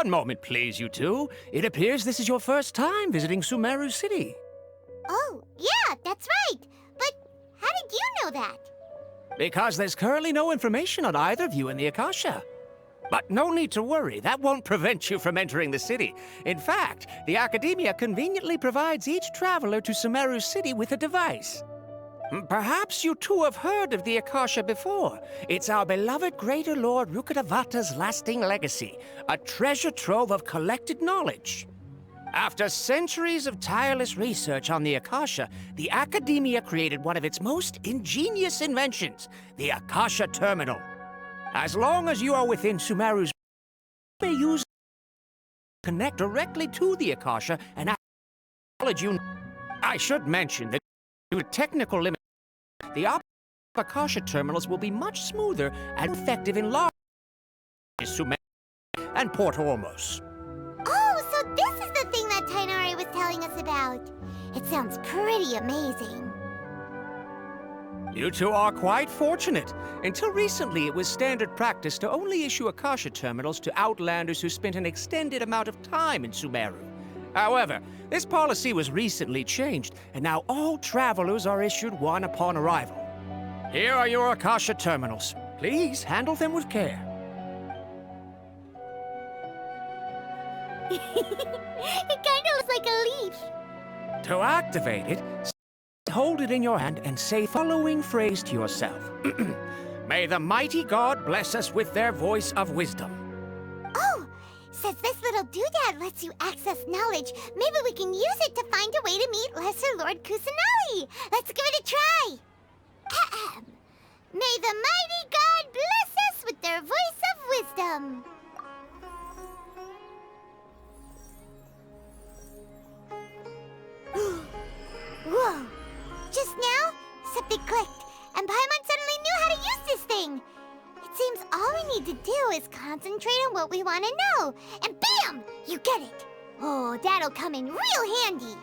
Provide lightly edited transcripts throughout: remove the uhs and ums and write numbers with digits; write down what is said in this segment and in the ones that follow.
One moment, please, you two. It appears this is your first time visiting Sumeru City. Oh, yeah, that's right. But how did you know that? Because there's currently no information on either of you in the Akasha. But no need to worry, that won't prevent you from entering the city. In fact, the Academia conveniently provides each traveler to Sumeru City with a device. Perhaps you two have heard of the Akasha before. It's our beloved Greater Lord Rukkhadevata's lasting legacy, a treasure trove of collected knowledge. After centuries of tireless research on the Akasha, the Academia created one of its most ingenious inventions, the Akasha Terminal. As long as you are within Sumeru's, you may use it to connect directly to the Akasha and acknowledge you. I should mention that due to technical limitations, the Akasha terminals will be much smoother and effective in large Sumeru and Port Ormos. Oh, so this is the thing that Tainari was telling us about. It sounds pretty amazing. You two are quite fortunate. Until recently, it was standard practice to only issue Akasha terminals to outlanders who spent an extended amount of time in Sumeru. However, this policy was recently changed, and now all travelers are issued one upon arrival. Here are your Akasha terminals. Please handle them with care. It kind of looks like a leaf. To activate it, hold it in your hand and say the following phrase to yourself. May the mighty God bless us with their voice of wisdom. Oh, since this little doodad lets you access knowledge, maybe we can use it to find a way to meet Lesser Lord Kusanali. Let's give it a try. Ahem. May the mighty God bless us with their voice of wisdom. Whoa. Just now, something clicked, and Paimon suddenly knew how to use this thing. It seems all we need to do is concentrate on what we want to know, and bam! You get it. Oh, that'll come in real handy.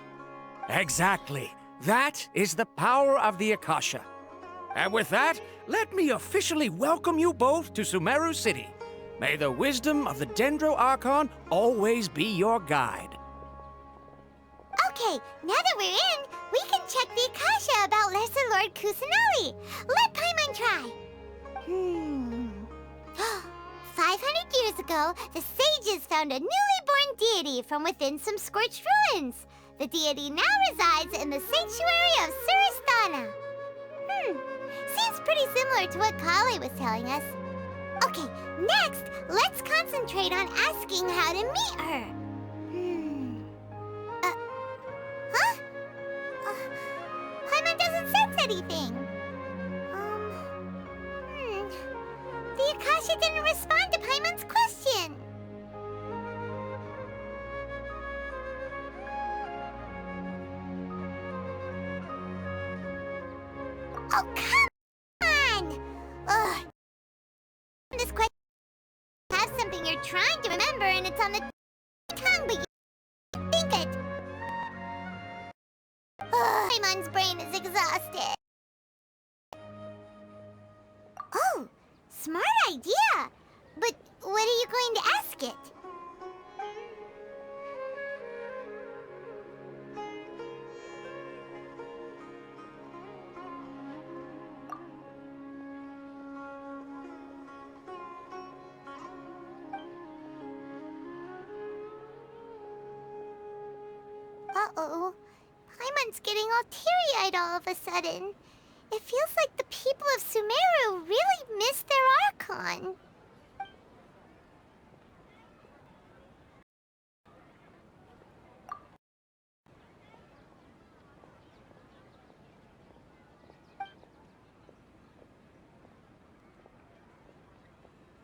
Exactly. That is the power of the Akasha. And with that, let me officially welcome you both to Sumeru City. May the wisdom of the Dendro Archon always be your guide. Okay, now that we're in, we can check the Akasha about Lesser Lord Kusanali. Let Paimon try. 500 years ago, the sages found a newly born deity from within some scorched ruins. The deity now resides in the sanctuary of Suristana. Seems pretty similar to what Kali was telling us. Okay, next, let's concentrate on asking how to meet her. Paimon doesn't sense anything. The Akasha didn't respond to Paimon's question. Oh, come on! Ugh. This question has something you're trying to remember, and it's on the tongue, but you think it. Paimon's brain is exhausted. Oh, smart idea. But what are you going to ask it? Uh-oh. Paimon's getting all teary-eyed all of a sudden. It feels like the people of Sumeru really missed their Archon.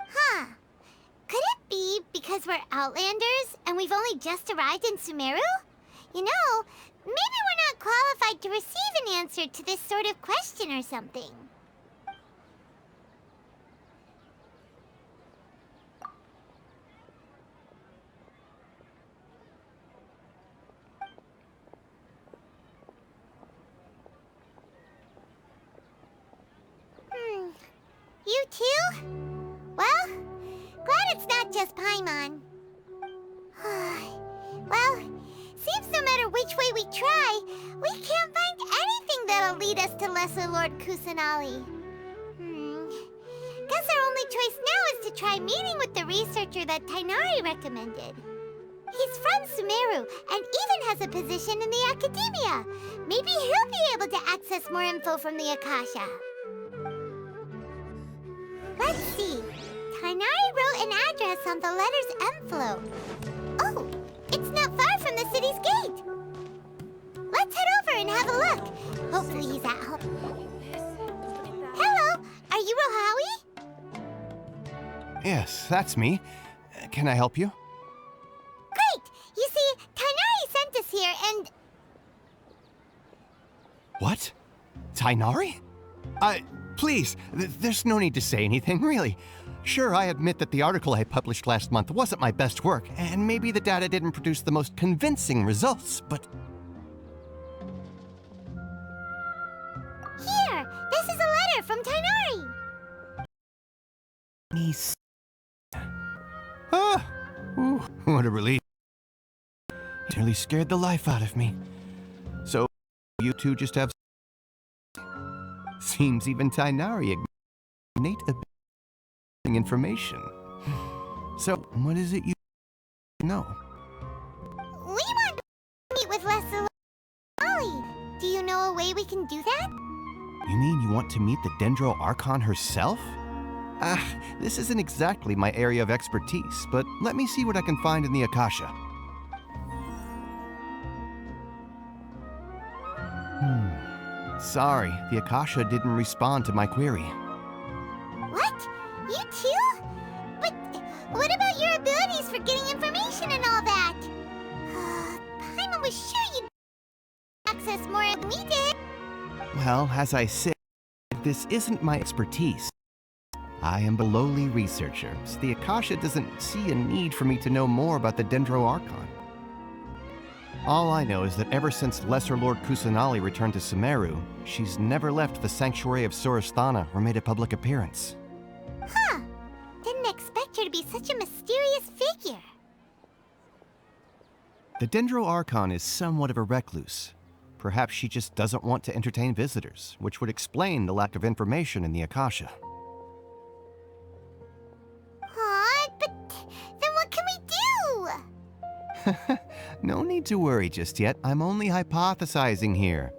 Huh. Could it be because we're Outlanders and we've only just arrived in Sumeru? You know, maybe we're not qualified to receive an answer to this sort of question or something. You too? Well, glad it's not just Paimon. try, we can't find anything that'll lead us to Lesser Lord Kusanali. Guess our only choice now is to try meeting with the researcher that Tainari recommended. He's from Sumeru and even has a position in the academia. Maybe he'll be able to access more info from the Akasha. Let's see. Tainari wrote an address on the letter's envelope. Oh, it's not far from the city's gate. Let's head over and have a look. Hopefully he's at home. Hello, are you Rohawi? Yes, that's me. Can I help you? Great! You see, Tainari sent us here and... What? Tainari? Please, there's no need to say anything, really. Sure, I admit that the article I published last month wasn't my best work, and maybe the data didn't produce the most convincing results, but... Here! This is a letter from Tainari! Ah! Ooh, what a relief. Nearly scared the life out of me. So, you two just have... Seems even Tainari innate ability information. So, what is it you know? We want to meet with Leslie. Do you know a way we can do that? You mean you want to meet the Dendro Archon herself? This isn't exactly my area of expertise, but let me see what I can find in the Akasha. Sorry, the Akasha didn't respond to my query. What? You too? But what about your abilities for getting information and all that? Paimon was sure you'd access more than we did. Well, as I said, this isn't my expertise. I am a lowly researcher, so the Akasha doesn't see a need for me to know more about the Dendro Archon. All I know is that ever since Lesser Lord Kusanali returned to Sumeru, she's never left the sanctuary of Surasthana or made a public appearance. Huh. Didn't expect her to be such a mysterious figure. The Dendro Archon is somewhat of a recluse. Perhaps she just doesn't want to entertain visitors, which would explain the lack of information in the Akasha. But then what can we do? No need to worry just yet. I'm only hypothesizing here.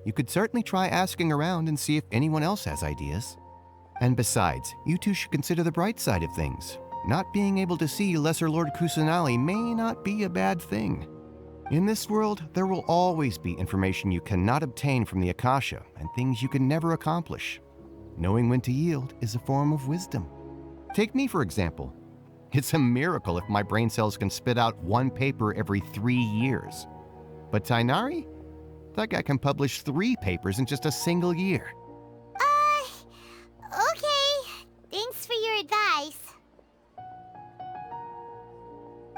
You could certainly try asking around and see if anyone else has ideas. And besides, you two should consider the bright side of things. Not being able to see Lesser Lord Kusanali may not be a bad thing. In this world, there will always be information you cannot obtain from the Akasha and things you can never accomplish. Knowing when to yield is a form of wisdom. Take me, for example. It's a miracle if my brain cells can spit out one paper every 3 years. But Tainari? That guy can publish 3 papers in just a single year. Okay. Thanks for your advice.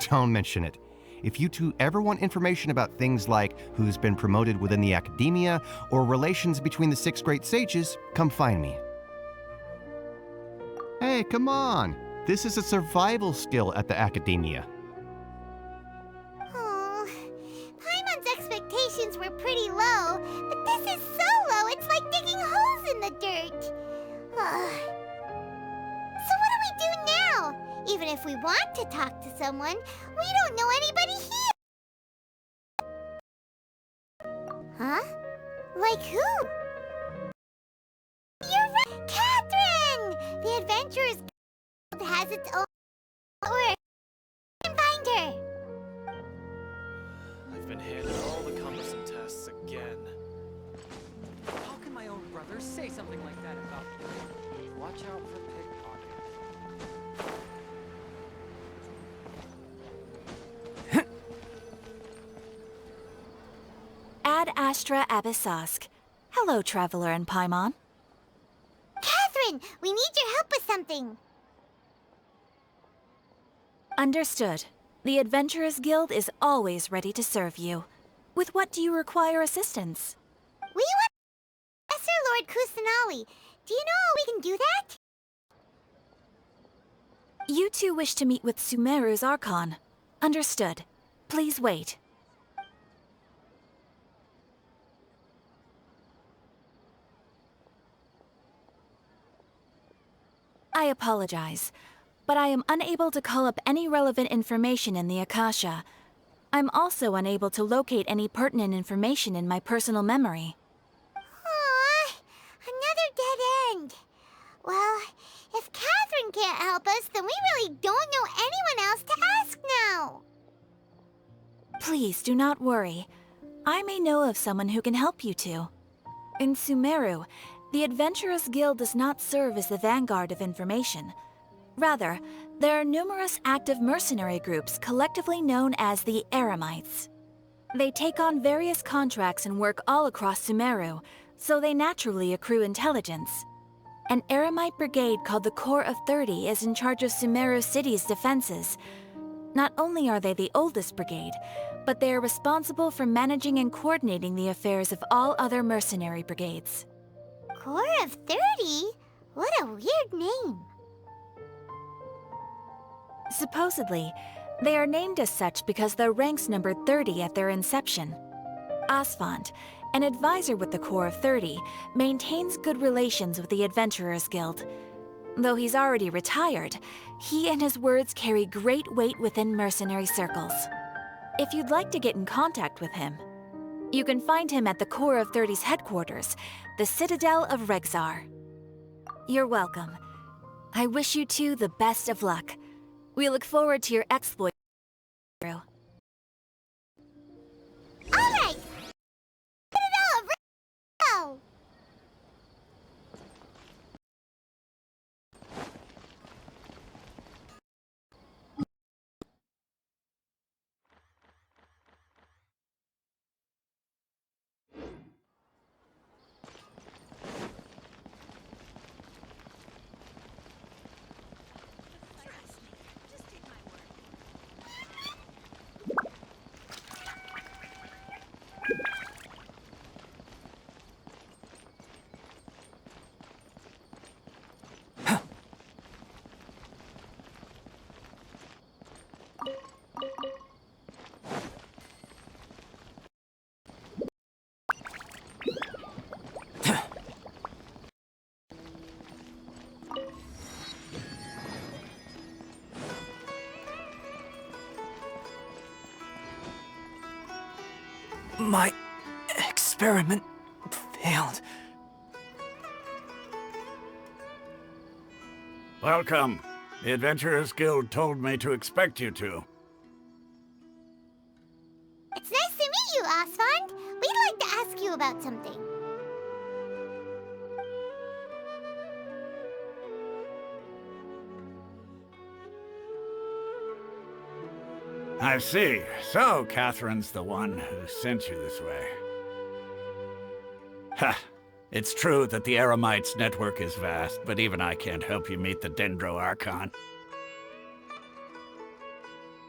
Don't mention it. If you two ever want information about things like who's been promoted within the academia or relations between the 6 great sages, come find me. Hey, come on! This is a survival skill at the academia. Oh, Paimon's expectations were pretty low, but this is so low it's like digging holes in the dirt. So what do we do now? Even if we want to talk to someone, we don't know anybody here. Huh? Like who? You're right, Catherine! The Adventurers Guild has its own work. Can find her. I've been handed all the cumbersome tests again. How can my own brother say something like that about me? Watch out for pickpocket. Ad Astra Abyssask. Hello, Traveler and Paimon. Catherine, we need your help with something. Understood. The Adventurers Guild is always ready to serve you. With what do you require assistance? We want Lesser Lord Kusanali. Do you know how we can do that? You two wish to meet with Sumeru's Archon. Understood. Please wait. I apologize, but I am unable to call up any relevant information in the Akasha. I'm also unable to locate any pertinent information in my personal memory. Aw, another dead end. Well, if Catherine can't help us, then we really don't know anyone else to ask now. Please do not worry. I may know of someone who can help you two. In Sumeru, the Adventurers Guild does not serve as the vanguard of information. Rather, there are numerous active mercenary groups collectively known as the Eremites. They take on various contracts and work all across Sumeru, so they naturally accrue intelligence. An Eremite brigade called the Corps of 30 is in charge of Sumeru City's defenses. Not only are they the oldest brigade, but they are responsible for managing and coordinating the affairs of all other mercenary brigades. Corps of 30? What a weird name. Supposedly, they are named as such because their ranks numbered 30 at their inception. Asfand, an advisor with the Corps of 30, maintains good relations with the Adventurers Guild. Though he's already retired, he and his words carry great weight within mercenary circles. If you'd like to get in contact with him, you can find him at the Corps of 30's headquarters, the Citadel of Rexar. You're welcome. I wish you two the best of luck. We look forward to your exploit. All right. Put it all right. My experiment failed. Welcome. The Adventurers Guild told me to expect you two. It's nice to meet you, Asfand. We'd like to ask you about something. I see. So, Catherine's the one who sent you this way. Ha! It's true that the Eremites' network is vast, but even I can't help you meet the Dendro Archon.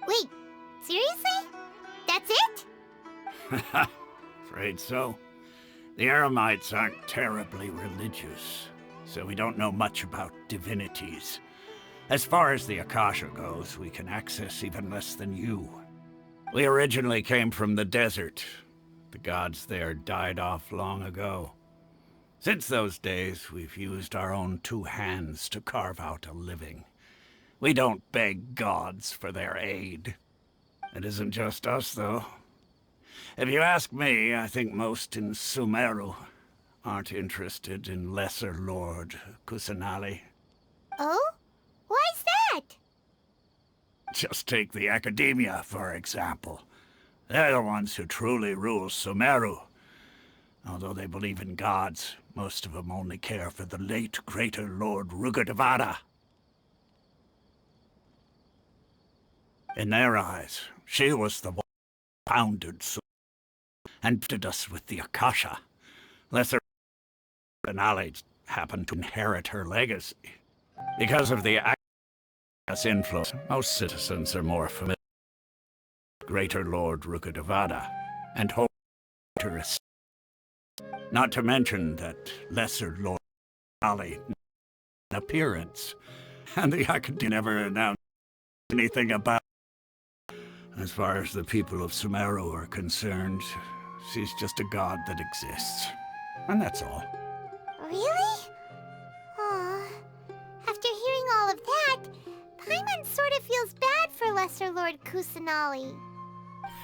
Wait, seriously? That's it? Afraid so. The Eremites aren't terribly religious, so we don't know much about divinities. As far as the Akasha goes, we can access even less than you. We originally came from the desert. The gods there died off long ago. Since those days, we've used our own two hands to carve out a living. We don't beg gods for their aid. It isn't just us, though. If you ask me, I think most in Sumeru aren't interested in Lesser Lord Kusanali. Oh? Why's that? Just take the Academia, for example. They're the ones who truly rule Sumeru. Although they believe in gods, most of them only care for the late Greater Lord Rugadavada. In their eyes, she was the one who founded Sumeru and gifted us with the Akasha. Lesser knowledge happened to inherit her legacy. Because of the Akasha's influence, most citizens are more familiar with Greater Lord Rugadavada and hold her as. Not to mention that Lesser Lord Ali appearance, and the Academia never announced anything about it. As far as the people of Sumeru are concerned, she's just a god that exists. And that's all. Really? Aw. After hearing sort of feels bad for Lesser Lord Kusanali.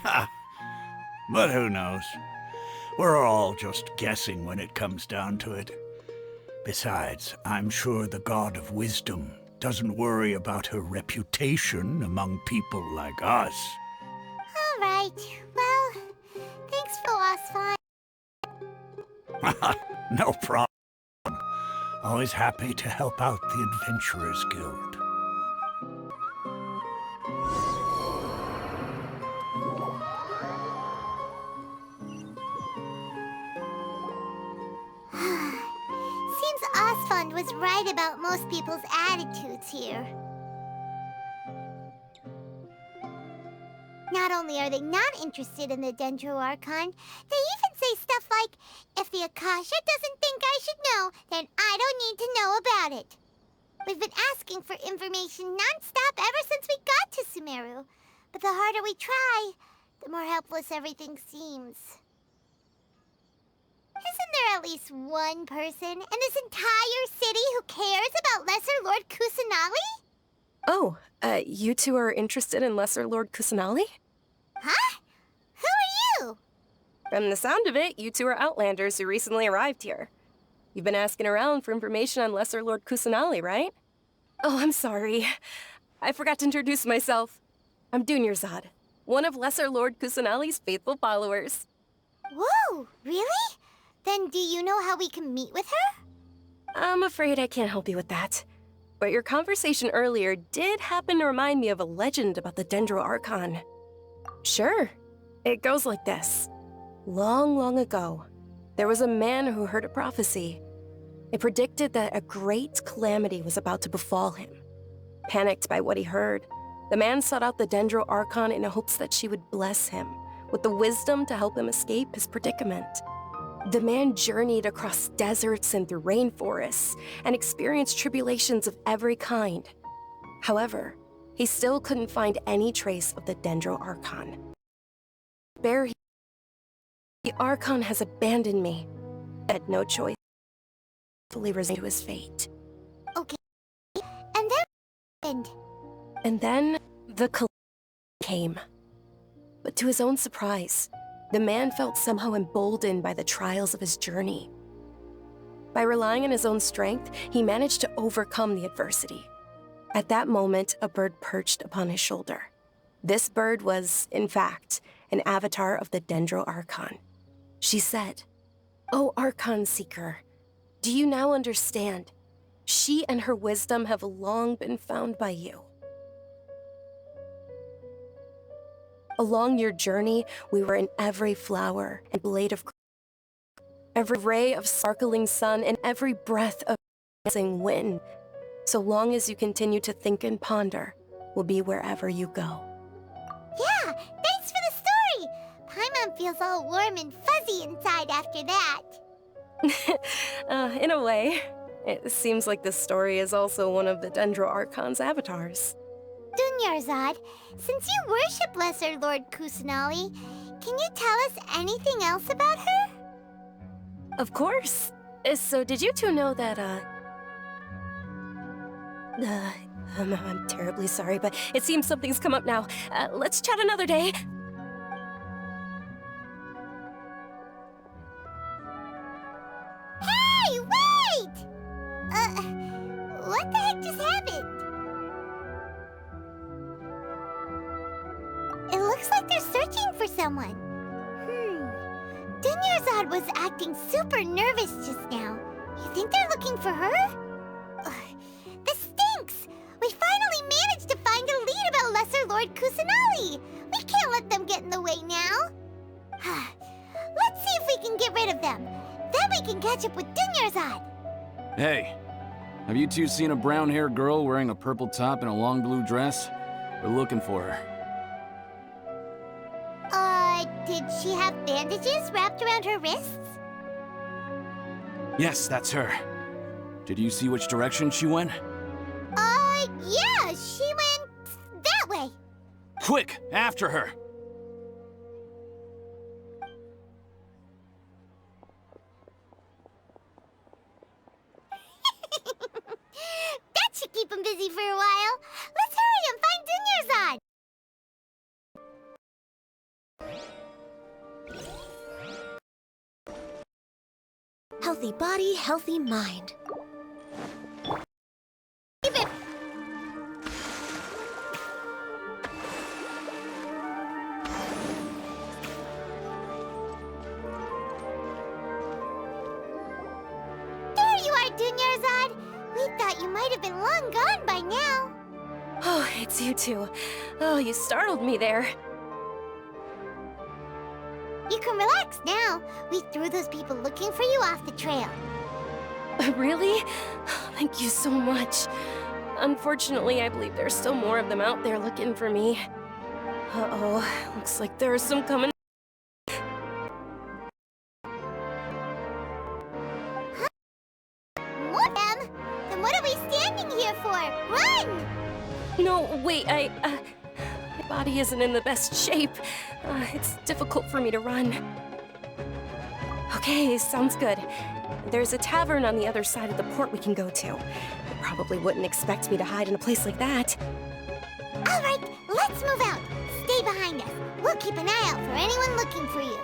Ha! But who knows? We're all just guessing when it comes down to it. Besides, I'm sure the God of Wisdom doesn't worry about her reputation among people like us. All right. Well, thanks for the last find. No problem. Always happy to help out the Adventurers Guild. Seems Osfund was right about most people's attitudes here. Not only are they not interested in the Dendro Archon, they even say stuff like, if the Akasha doesn't think I should know, then I don't need to know about it. We've been asking for information non-stop ever since we got to Sumeru. But the harder we try, the more helpless everything seems. Isn't there at least one person in this entire city who cares about Lesser Lord Kusanali? Oh, you two are interested in Lesser Lord Kusanali? Huh? Who are you? From the sound of it, you two are Outlanders who recently arrived here. You've been asking around for information on Lesser Lord Kusanali, right? Oh, I'm sorry. I forgot to introduce myself. I'm Dunyarzad, one of Lesser Lord Kusanali's faithful followers. Whoa, really? Then do you know how we can meet with her? I'm afraid I can't help you with that. But your conversation earlier did happen to remind me of a legend about the Dendro Archon. Sure. It goes like this. Long, long ago, there was a man who heard a prophecy. It predicted that a great calamity was about to befall him. Panicked by what he heard, the man sought out the Dendro Archon in hopes that she would bless him with the wisdom to help him escape his predicament. The man journeyed across deserts and through rainforests and experienced tribulations of every kind. However, he still couldn't find any trace of the Dendro Archon. The Archon has abandoned me. I had no choice. Fully resigned to his fate. Okay. And then what happened? And then the calamity came. But to his own surprise, the man felt somehow emboldened by the trials of his journey. By relying on his own strength, he managed to overcome the adversity. At that moment, a bird perched upon his shoulder. This bird was, in fact, an avatar of the Dendro Archon. She said, "O Archon Seeker, do you now understand? She and her wisdom have long been found by you. Along your journey, we were in every flower and blade of grass, every ray of sparkling sun, and every breath of rising wind. So long as you continue to think and ponder, we'll be wherever you go." Yeah, thanks for the story! Paimon feels all warm and fuzzy inside after that. In a way, it seems like this story is also one of the Dendro Archon's avatars. Dunyarzad, since you worship Lesser Lord Kusanali, can you tell us anything else about her? Of course. So did you two know that, I'm terribly sorry, but it seems something's come up now. Let's chat another day. Hey, wait! What the heck just happened? It looks like they're searching for someone. Dunyarzad was acting super nervous just now. You think they're looking for her? Ugh, this stinks! We finally managed to find a lead about Lesser Lord Kusanali! We can't let them get in the way now! Let's see if we can get rid of them. Then we can catch up with Dunyarzad! Hey, have you two seen a brown-haired girl wearing a purple top and a long blue dress? We're looking for her. Did she have bandages wrapped around her wrists? Yes, that's her. Did you see which direction she went? Yeah, she went that way. Quick, after her! That should keep him busy for a while. Let's hurry and Healthy body, healthy mind. Keep it. There you are, Dunyarzad. We thought you might have been long gone by now. Oh, it's you two. Oh, you startled me there. You can relax now. We threw those people looking for you off the trail. Really? Thank you so much. Unfortunately, I believe there's still more of them out there looking for me. Uh-oh, looks like there's some coming. More of them? Then what are we standing here for? Run! No, wait, my body isn't in the best shape. It's difficult for me to run. Okay, sounds good. There's a tavern on the other side of the port we can go to. You probably wouldn't expect me to hide in a place like that. All right, let's move out. Stay behind us. We'll keep an eye out for anyone looking for you.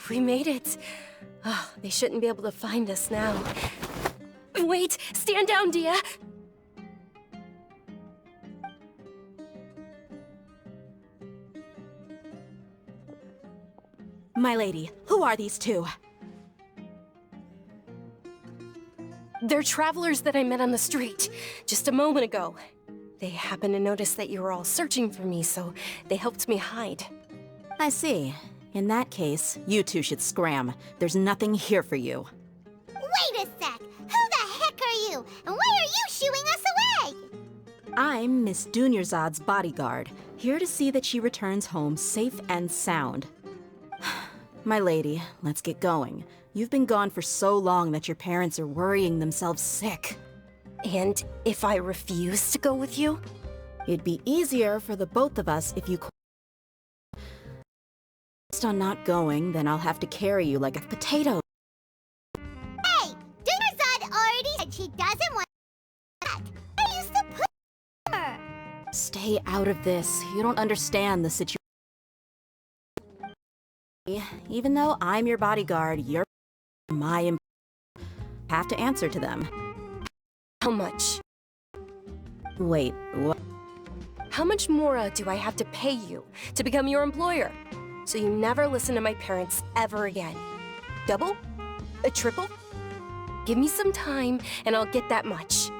We made it. Oh, they shouldn't be able to find us now. Wait! Stand down, Dia! My lady, who are these two? They're travelers that I met on the street just a moment ago. They happened to notice that you were all searching for me, so they helped me hide. I see. In that case, you two should scram. There's nothing here for you. Wait a sec! Who the heck are you? And why are you shooing us away? I'm Miss Dunyarzad's bodyguard, here to see that she returns home safe and sound. My lady, let's get going. You've been gone for so long that your parents are worrying themselves sick. And if I refuse to go with you? It'd be easier for the both of us if you on not going, then I'll have to carry you like a potato. Hey! Dunyarzad already said she doesn't want that. I used to put her. Stay out of this. You don't understand the situation. Even though I'm your bodyguard, you're my have to answer to them. How much? Wait, what? How much more do I have to pay you to become your employer? So you never listen to my parents ever again. Double? A triple? Give me some time and I'll get that much.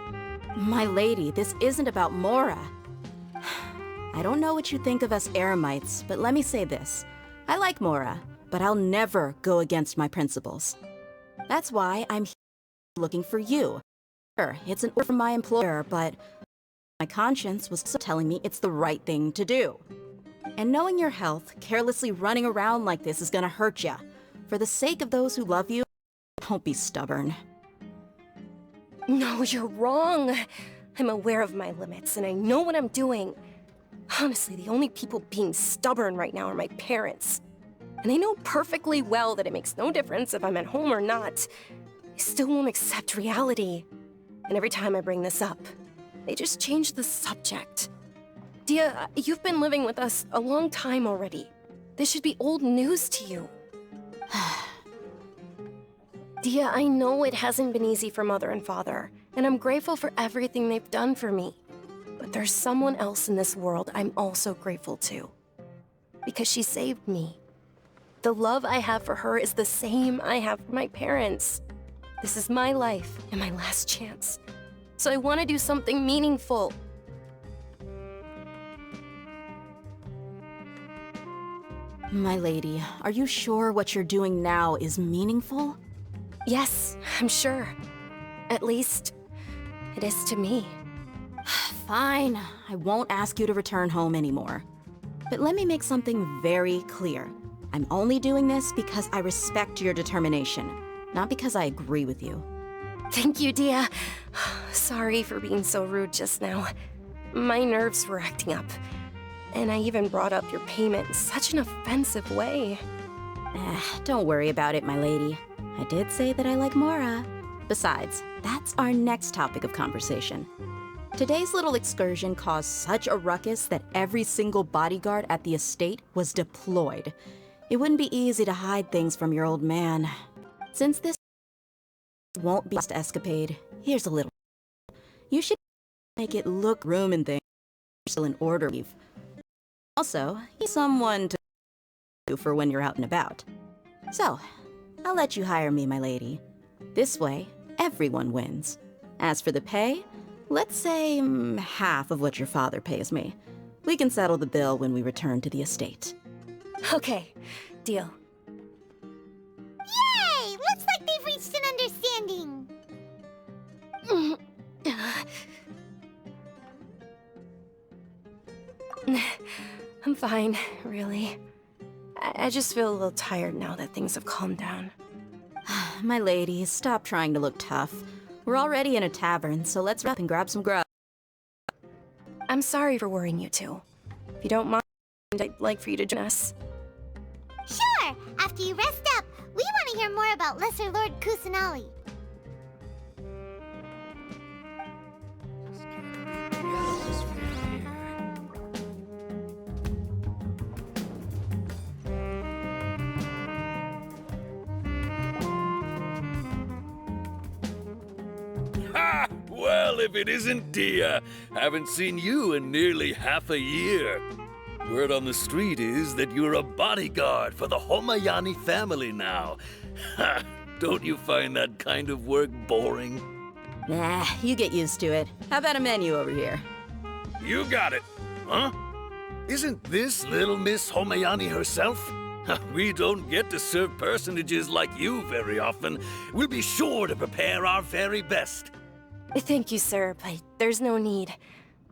My lady, this isn't about Mora. I don't know what you think of us Eremites, but let me say this. I like Mora, but I'll never go against my principles. That's why I'm here looking for you. Sure, it's an order from my employer, but my conscience was telling me it's the right thing to do. And knowing your health, carelessly running around like this is gonna hurt ya. For the sake of those who love you, don't be stubborn. No, you're wrong. I'm aware of my limits and I know what I'm doing. Honestly, the only people being stubborn right now are my parents. And they know perfectly well that it makes no difference if I'm at home or not. They still won't accept reality. And every time I bring this up, they just change the subject. Dia, you've been living with us a long time already. This should be old news to you. Dia, I know it hasn't been easy for Mother and Father, and I'm grateful for everything they've done for me. But there's someone else in this world I'm also grateful to. Because she saved me. The love I have for her is the same I have for my parents. This is my life and my last chance. So I want to do something meaningful. My lady, are you sure what you're doing now is meaningful? Yes, I'm sure. At least, it is to me. Fine. I won't ask you to return home anymore. But let me make something very clear. I'm only doing this because I respect your determination, not because I agree with you. Thank you, Dia. Sorry for being so rude just now. My nerves were acting up. And I even brought up your payment in such an offensive way. Don't worry about it, my lady. I did say that I like Mora. Besides, that's our next topic of conversation. Today's little excursion caused such a ruckus that every single bodyguard at the estate was deployed. It wouldn't be easy to hide things from your old man. Since this won't be just escapade, here's a little. You should make it look room and things still in order. Also, he's someone to do for when you're out and about. So, I'll let you hire me, my lady. This way, everyone wins. As for the pay, let's say half of what your father pays me. We can settle the bill when we return to the estate. Okay, deal. Yay! Looks like they've reached an understanding. I'm fine, really. I just feel a little tired now that things have calmed down. My lady, stop trying to look tough. We're already in a tavern, so let's wrap and grab some grub. I'm sorry for worrying you two. If you don't mind, I'd like for you to join us. Sure! After you rest up, we want to hear more about Lesser Lord Kusanali. Ha! Well, if it isn't Dia, haven't seen you in nearly half a year. Word on the street is that you're a bodyguard for the Homayani family now. Ha! Don't you find that kind of work boring? Nah, you get used to it. How about a menu over here? You got it. Huh? Isn't this little Miss Homayani herself? We don't get to serve personages like you very often. We'll be sure to prepare our very best. Thank you, sir, but there's no need.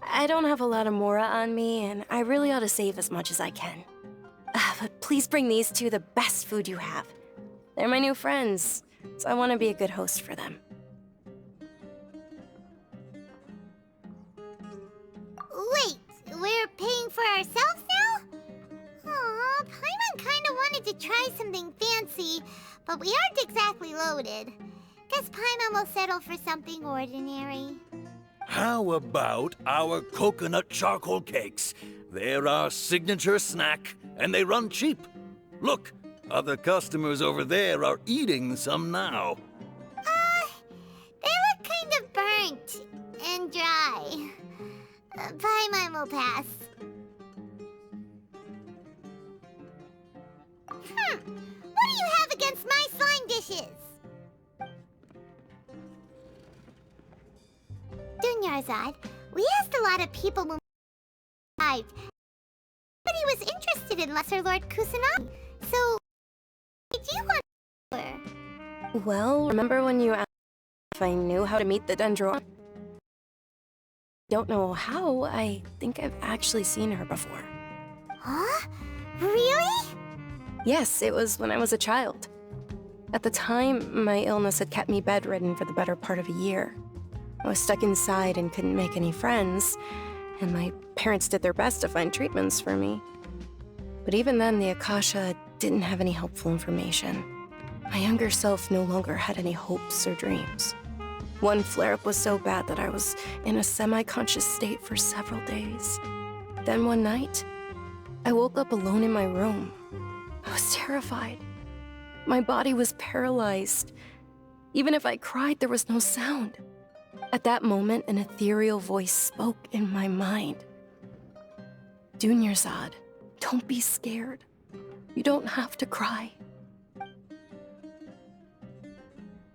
I don't have a lot of Mora on me, and I really ought to save as much as I can. But please bring these two the best food you have. They're my new friends, so I want to be a good host for them. Wait, we're paying for ourselves now? Aw, Paimon kinda wanted to try something fancy, but we aren't exactly loaded. Guess Paimon will settle for something ordinary. How about our coconut charcoal cakes? They're our signature snack, and they run cheap. Look, other customers over there are eating some now. They look kind of burnt and dry. Paimon will pass. What do you have against my slime dishes? Dunyarzad, we asked a lot of people when we arrived. Nobody was interested in Lesser Lord Kusanagi. So, what did you want for? Well, remember when you asked if I knew how to meet the Dendro? Don't know how. I think I've actually seen her before. Huh? Really? Yes, it was when I was a child. At the time, my illness had kept me bedridden for the better part of a year. I was stuck inside and couldn't make any friends, and my parents did their best to find treatments for me. But even then, the Akasha didn't have any helpful information. My younger self no longer had any hopes or dreams. One flare-up was so bad that I was in a semi-conscious state for several days. Then one night, I woke up alone in my room. I was terrified. My body was paralyzed. Even if I cried, there was no sound. At that moment, an ethereal voice spoke in my mind. Dunyarzad, don't be scared. You don't have to cry.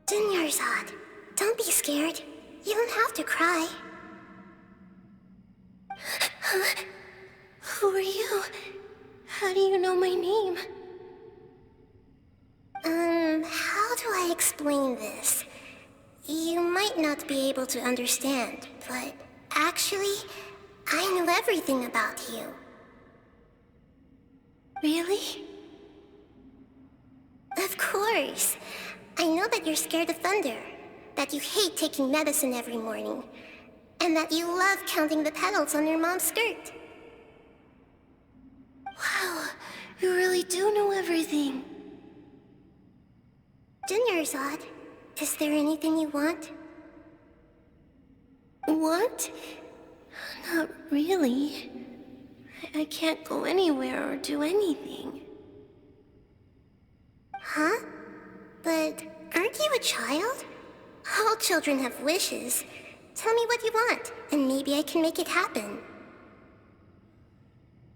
Dunyarzad, don't be scared. You don't have to cry. Who are you? How do you know my name? How do I explain this? You might not be able to understand, but actually, I know everything about you. Really? Of course. I know that you're scared of thunder, that you hate taking medicine every morning, and that you love counting the petals on your mom's skirt. Wow, you really do know everything. Junior, is there anything you want? Want? Not really. I can't go anywhere or do anything. Huh? But aren't you a child? All children have wishes. Tell me what you want, and maybe I can make it happen.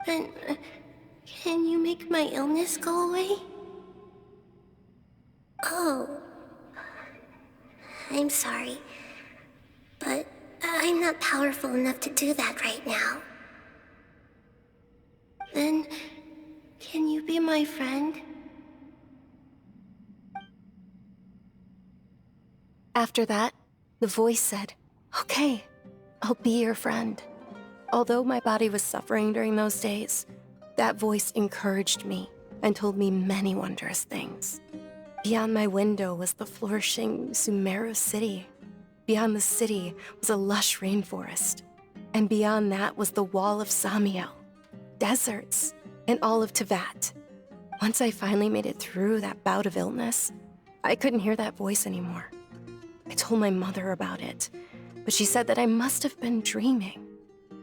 But can you make my illness go away? Oh. I'm sorry. But I'm not powerful enough to do that right now. Then, can you be my friend? After that, the voice said, "Okay, I'll be your friend." Although my body was suffering during those days, that voice encouraged me and told me many wondrous things. Beyond my window was the flourishing Sumero city. Beyond the city was a lush rainforest. And beyond that was the wall of Samiel, deserts, and all of Tevat. Once I finally made it through that bout of illness, I couldn't hear that voice anymore. I told my mother about it, but she said that I must have been dreaming.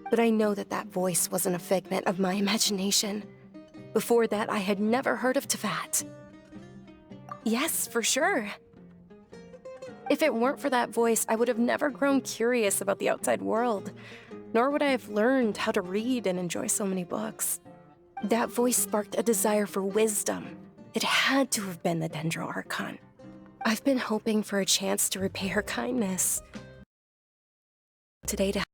But I know that that voice wasn't a figment of my imagination. Before that, I had never heard of Tevat. Yes, for sure. If it weren't for that voice, I would have never grown curious about the outside world, nor would I have learned how to read and enjoy so many books. That voice sparked a desire for wisdom. It had to have been the Dendro Archon. I've been hoping for a chance to repay her kindness. Today to have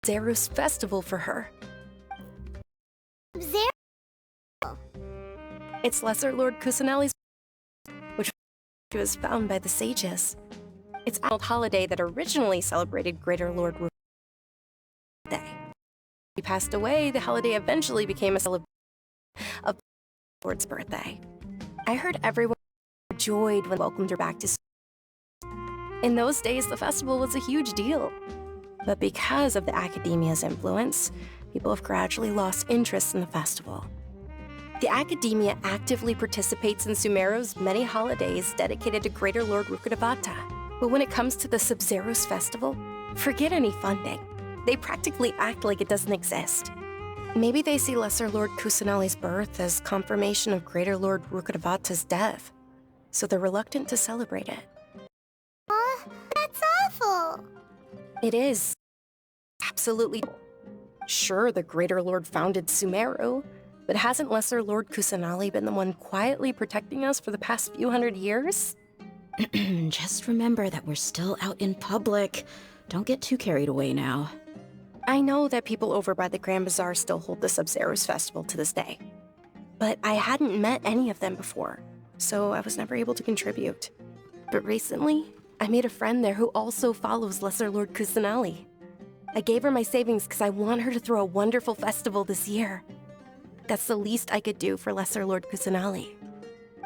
Zeru's festival for her. Zeru? It's Lesser Lord Kusanali's, which was found by the sages. It's an old holiday that originally celebrated Greater Lord Ruka's Day. He passed away, the holiday eventually became a celebration of Lord's birthday. I heard everyone overjoyed when welcomed her back to school. In those days, the festival was a huge deal. But because of the Academia's influence, people have gradually lost interest in the festival. The Academia actively participates in Sumeru's many holidays dedicated to Greater Lord Rukkhadevata. But when it comes to the Sub-Zero's festival, forget any funding. They practically act like it doesn't exist. Maybe they see Lesser Lord Kusanali's birth as confirmation of Greater Lord Rukkhadevata's death, so they're reluctant to celebrate it. That's awful. It is. Absolutely. Sure, the Greater Lord founded Sumeru, but hasn't Lesser Lord Kusanali been the one quietly protecting us for the past few hundred years? Just remember that we're still out in public. Don't get too carried away now. I know that people over by the Grand Bazaar still hold the Sub-Zero's festival to this day. But I hadn't met any of them before, so I was never able to contribute. But recently, I made a friend there who also follows Lesser Lord Kusanali. I gave her my savings because I want her to throw a wonderful festival this year. That's the least I could do for Lesser Lord Kusanali.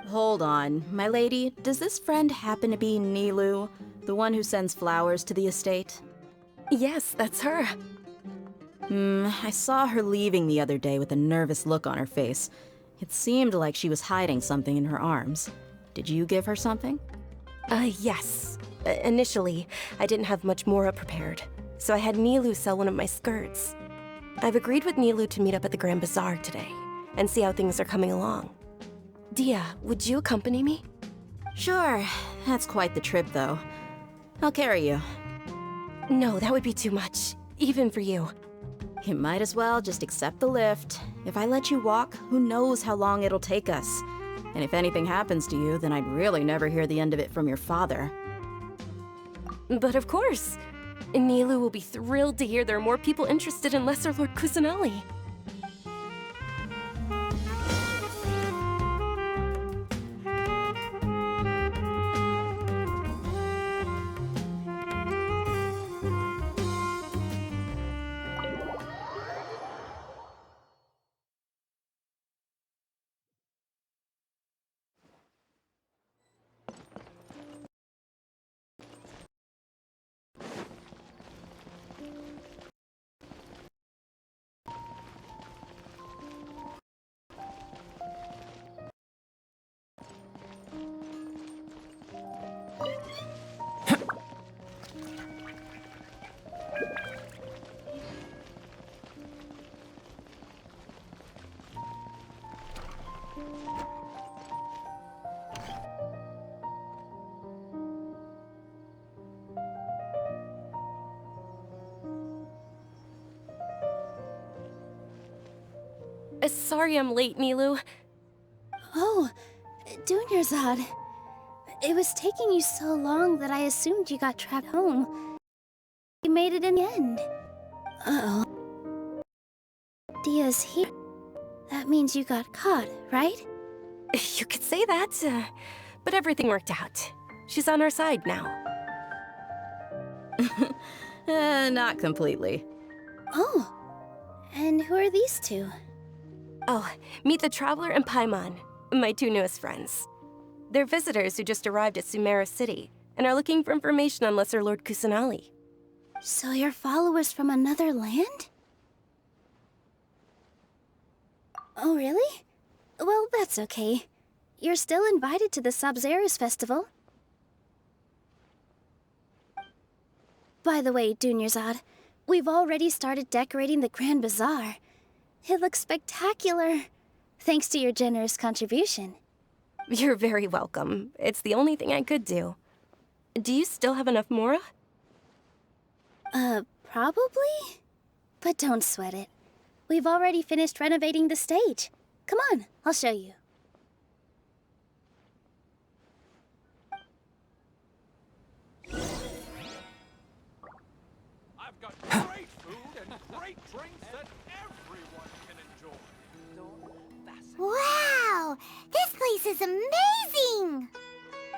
Hold on, my lady. Does this friend happen to be Nilu, the one who sends flowers to the estate? Yes, that's her. I saw her leaving the other day with a nervous look on her face. It seemed like she was hiding something in her arms. Did you give her something? Yes. Initially, I didn't have much Mora prepared, so I had Nilu sell one of my skirts. I've agreed with Nilu to meet up at the Grand Bazaar today, and see how things are coming along. Dia, would you accompany me? Sure. That's quite the trip, though. I'll carry you. No, that would be too much, even for you. You might as well just accept the lift. If I let you walk, who knows how long it'll take us. And if anything happens to you, then I'd really never hear the end of it from your father. But of course! Nilu will be thrilled to hear there are more people interested in Lesser Lord Kusanali. Sorry I'm late, Nilu. Oh, Dunyarzad. It was taking you so long that I assumed you got trapped home. You made it in the end. Uh-oh. Dia's here. That means you got caught, right? You could say that, but everything worked out. She's on our side now. Not completely. Oh, and who are these two? Oh, meet the Traveler and Paimon, my two newest friends. They're visitors who just arrived at Sumeru City and are looking for information on Lesser Lord Kusanali. So you're followers from another land? Oh, really? Well, that's okay. You're still invited to the Sabzeruz festival. By the way, Dunyarzad, we've already started decorating the Grand Bazaar. It looks spectacular, thanks to your generous contribution. You're very welcome. It's the only thing I could do. Do you still have enough Mora? Probably? But don't sweat it. We've already finished renovating the stage. Come on, I'll show you. I've got great food and great drinks that everyone can enjoy. Wow! This place is amazing!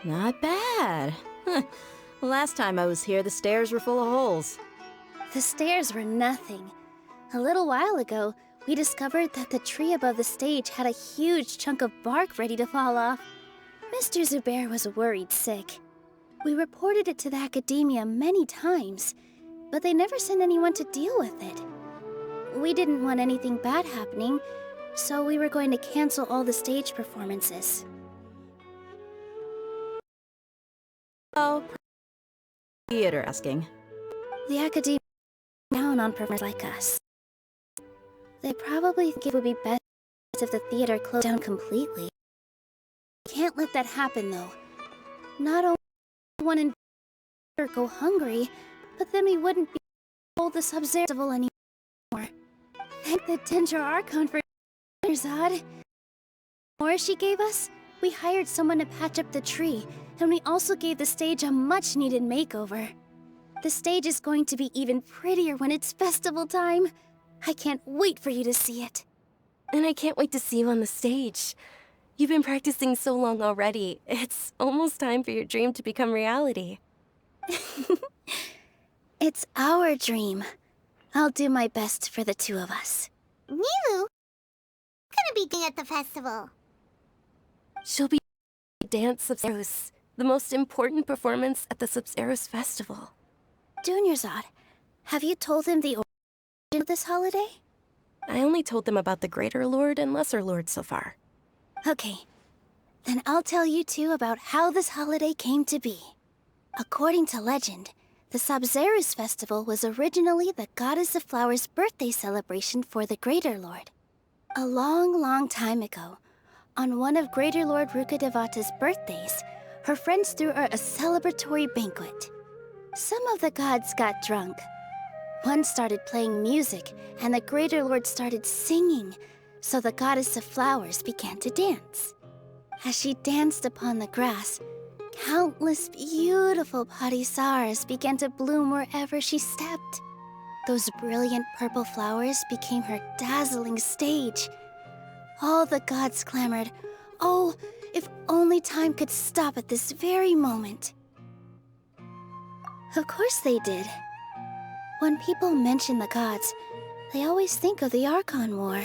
Not bad. Last time I was here, the stairs were full of holes. The stairs were nothing. A little while ago, we discovered that the tree above the stage had a huge chunk of bark ready to fall off. Mr. Zubair was worried sick. We reported it to the academia many times, but they never sent anyone to deal with it. We didn't want anything bad happening, so we were going to cancel all the stage performances. Oh, theater asking. The academia is down on performers like us. They probably think it would be best if the theater closed down completely. Can't let that happen, though. Not only would one in go hungry, but then we wouldn't be able to hold the Sub-Zero Festival anymore. Thank the Dendro Archon for Zod. More she gave us, we hired someone to patch up the tree, and we also gave the stage a much-needed makeover. The stage is going to be even prettier when it's festival time. I can't wait for you to see it. And I can't wait to see you on the stage. You've been practicing so long already. It's almost time for your dream to become reality. It's our dream. I'll do my best for the two of us. Nilu, what's gonna be doing at the festival? She'll be Dance Sub-Zeros, the most important performance at the Sub-Zeros Festival. Dunyarzad, have you told him the origin of this holiday? I only told them about the Greater Lord and Lesser Lord so far. Okay, then I'll tell you two about how this holiday came to be. According to legend, the Sub-Zeros Festival was originally the Goddess of Flowers' birthday celebration for the Greater Lord. A long, long time ago, on one of Greater Lord Rukkhadevata's birthdays, her friends threw her a celebratory banquet. Some of the gods got drunk. One started playing music, and the Greater Lord started singing, so the Goddess of Flowers began to dance. As she danced upon the grass, countless beautiful parisaras began to bloom wherever she stepped. Those brilliant purple flowers became her dazzling stage. All the gods clamored, "Oh, if only time could stop at this very moment." Of course they did. When people mention the gods, they always think of the Archon War.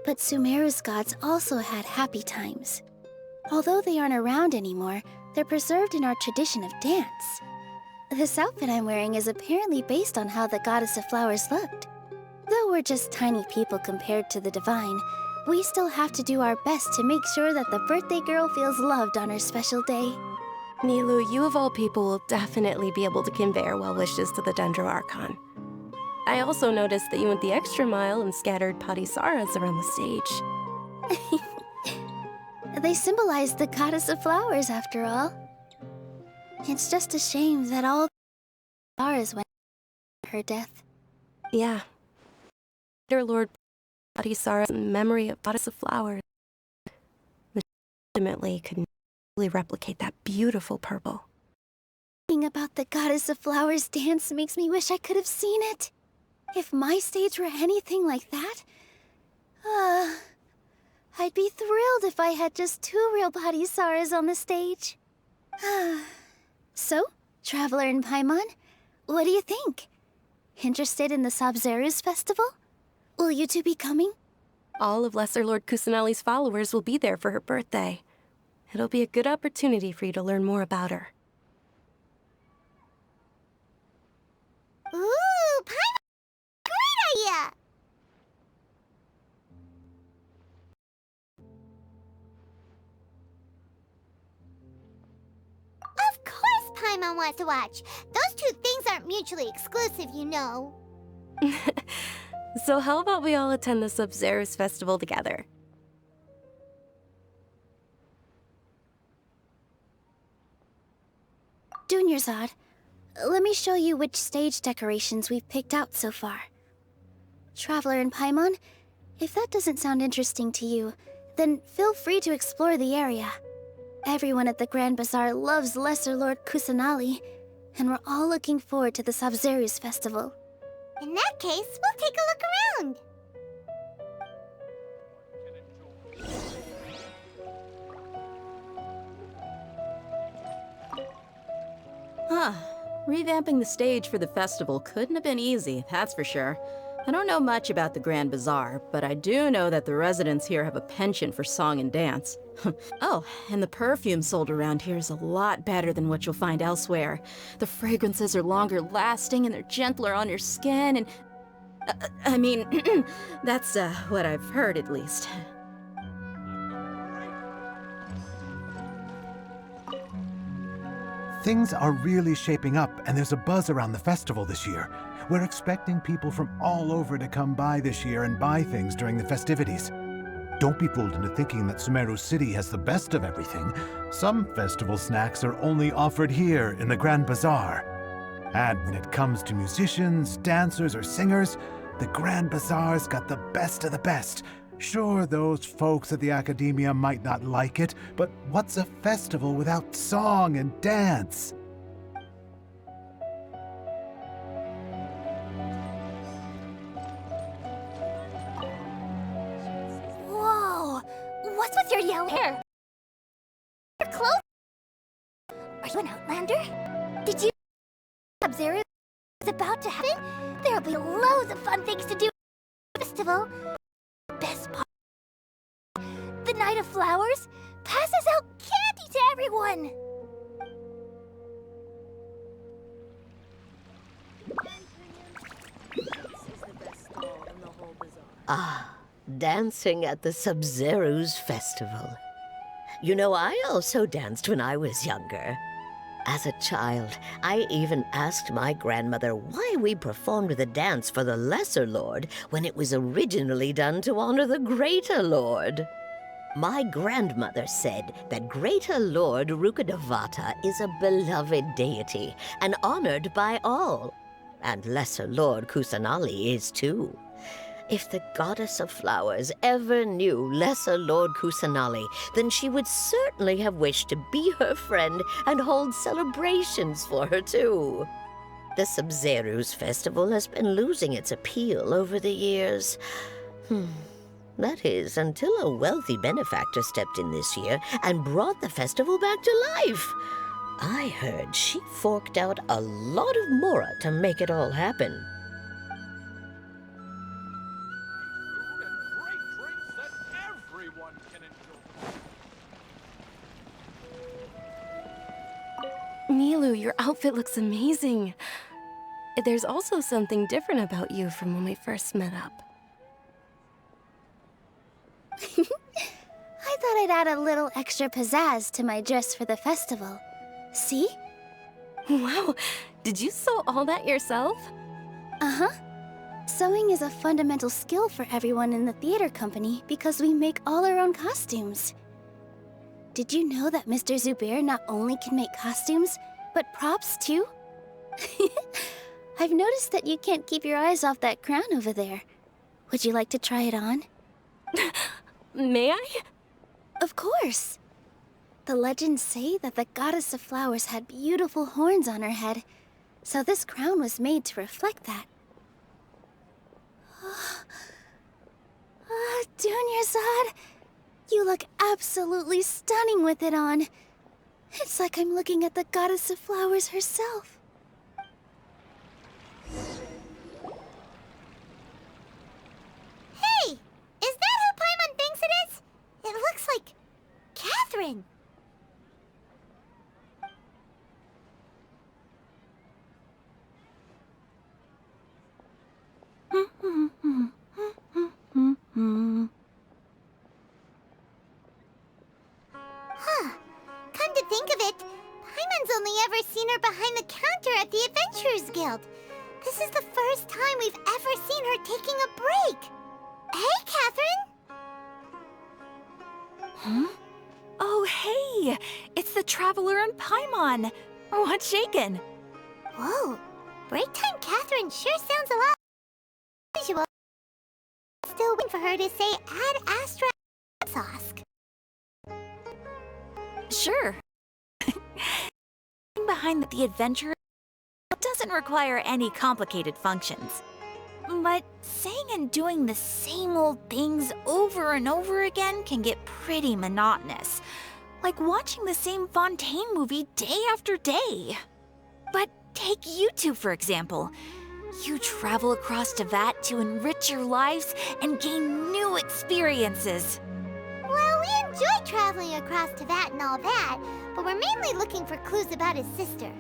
But Sumeru's gods also had happy times. Although they aren't around anymore, they're preserved in our tradition of dance. This outfit I'm wearing is apparently based on how the Goddess of Flowers looked. Though we're just tiny people compared to the Divine, we still have to do our best to make sure that the birthday girl feels loved on her special day. Nilu, you of all people will definitely be able to convey our well wishes to the Dendro Archon. I also noticed that you went the extra mile and scattered parisaras around the stage. They symbolize the goddess of flowers, after all. It's just a shame that all flowers went her death. Yeah. Dear Lord Bodhisara's memory of Goddess of Flowers legitimately could not really replicate that beautiful purple. Thinking about the Goddess of Flowers dance makes me wish I could have seen it. If my stage were anything like that, I'd be thrilled if I had just 2 real Bodhisaras on the stage. So, Traveler and Paimon, what do you think? Interested in the Sabzeruz festival? Will you two be coming? All of Lesser Lord Kusanali's followers will be there for her birthday. It'll be a good opportunity for you to learn more about her. Ooh, Paimon! Great idea! Of course Paimon wants to watch. Those 2 things aren't mutually exclusive, you know. So how about we all attend the Sabzeruz festival together? Dunyarzad, let me show you which stage decorations we've picked out so far. Traveler and Paimon, if that doesn't sound interesting to you, then feel free to explore the area. Everyone at the Grand Bazaar loves Lesser Lord Kusanali, and we're all looking forward to the Sabzeruz festival. In that case, we'll take a look around. Huh. Revamping the stage for the festival couldn't have been easy, that's for sure. I don't know much about the Grand Bazaar, but I do know that the residents here have a penchant for song and dance. Oh, and the perfume sold around here is a lot better than what you'll find elsewhere. The fragrances are longer lasting and they're gentler on your skin and... I mean, that's what I've heard at least. Things are really shaping up, and there's a buzz around the festival this year. We're expecting people from all over to come by this year and buy things during the festivities. Don't be fooled into thinking that Sumeru City has the best of everything. Some festival snacks are only offered here in the Grand Bazaar. And when it comes to musicians, dancers, or singers, the Grand Bazaar's got the best of the best. Sure, those folks at the Academia might not like it, but what's a festival without song and dance? Whoa! What's with your yellow hair? Your clothes? Are you an Outlander? Did you... Sabzeruz is about to happen? There'll be loads of fun things to do at the festival. Best part, the Night of Flowers passes out candy to everyone! Ah, dancing at the Sabzeruz festival. You know, I also danced when I was younger. As a child, I even asked my grandmother why we performed the dance for the Lesser Lord when it was originally done to honor the Greater Lord. My grandmother said that Greater Lord Rukkhadevata is a beloved deity and honored by all. And Lesser Lord Kusanali is too. If the Goddess of Flowers ever knew Lesser Lord Kusanali, then she would certainly have wished to be her friend and hold celebrations for her too. The Sabzeruz festival has been losing its appeal over the years. That is, until a wealthy benefactor stepped in this year and brought the festival back to life. I heard she forked out a lot of mora to make it all happen. Nilu, your outfit looks amazing. There's also something different about you from when we first met up. I thought I'd add a little extra pizzazz to my dress for the festival. See? Wow, did you sew all that yourself? Uh-huh. Sewing is a fundamental skill for everyone in the theater company because we make all our own costumes. did you know that Mr. Zubair not only can make costumes, but props too? I've noticed that you can't keep your eyes off that crown over there. Would you like to try it on? May I? Of course. The legends say that the goddess of flowers had beautiful horns on her head, so this crown was made to reflect that. Dunyarzad, you look absolutely stunning with it on. It's like I'm looking at the goddess of flowers herself. Hey! Is that who Paimon thinks it is? It looks like Catherine. Huh. Come to think of it, Paimon's only ever seen her behind the counter at the Adventurers Guild. This is the first time we've ever seen her taking a break. Hey, Catherine! Huh? Oh, hey! It's the Traveler and Paimon! What's shaken? Whoa, break time Catherine sure sounds a lot usual. Still waiting for her to say Ad Astra Sosk. Sure. Behind the adventure doesn't require any complicated functions. But saying and doing the same old things over and over again can get pretty monotonous. Like watching the same Fontaine movie day after day. But take you two, for example. You travel across Teyvat to enrich your lives and gain new experiences. Well, we enjoy traveling across Teyvat and all that, but we're mainly looking for clues about his sister.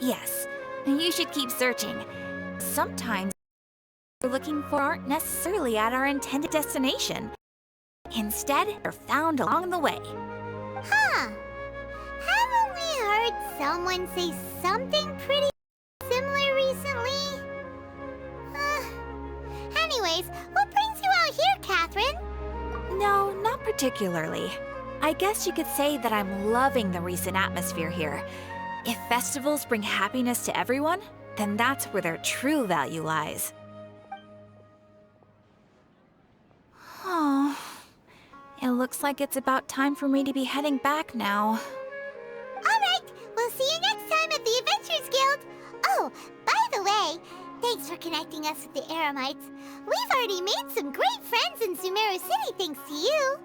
Yes, you should keep searching. Sometimes what we're looking for aren't necessarily at our intended destination. Instead, they're found along the way. Huh. Haven't we heard someone say something pretty similar recently? Anyways, what brings you out here, Catherine? No, not particularly. I guess you could say that I'm loving the recent atmosphere here. If festivals bring happiness to everyone, then that's where their true value lies. Oh, it looks like it's about time for me to be heading back now. Alright, we'll see you next time at the Adventurers Guild. Oh, by the way, thanks for connecting us with the Eremites. We've already made some great friends in Sumeru City thanks to you.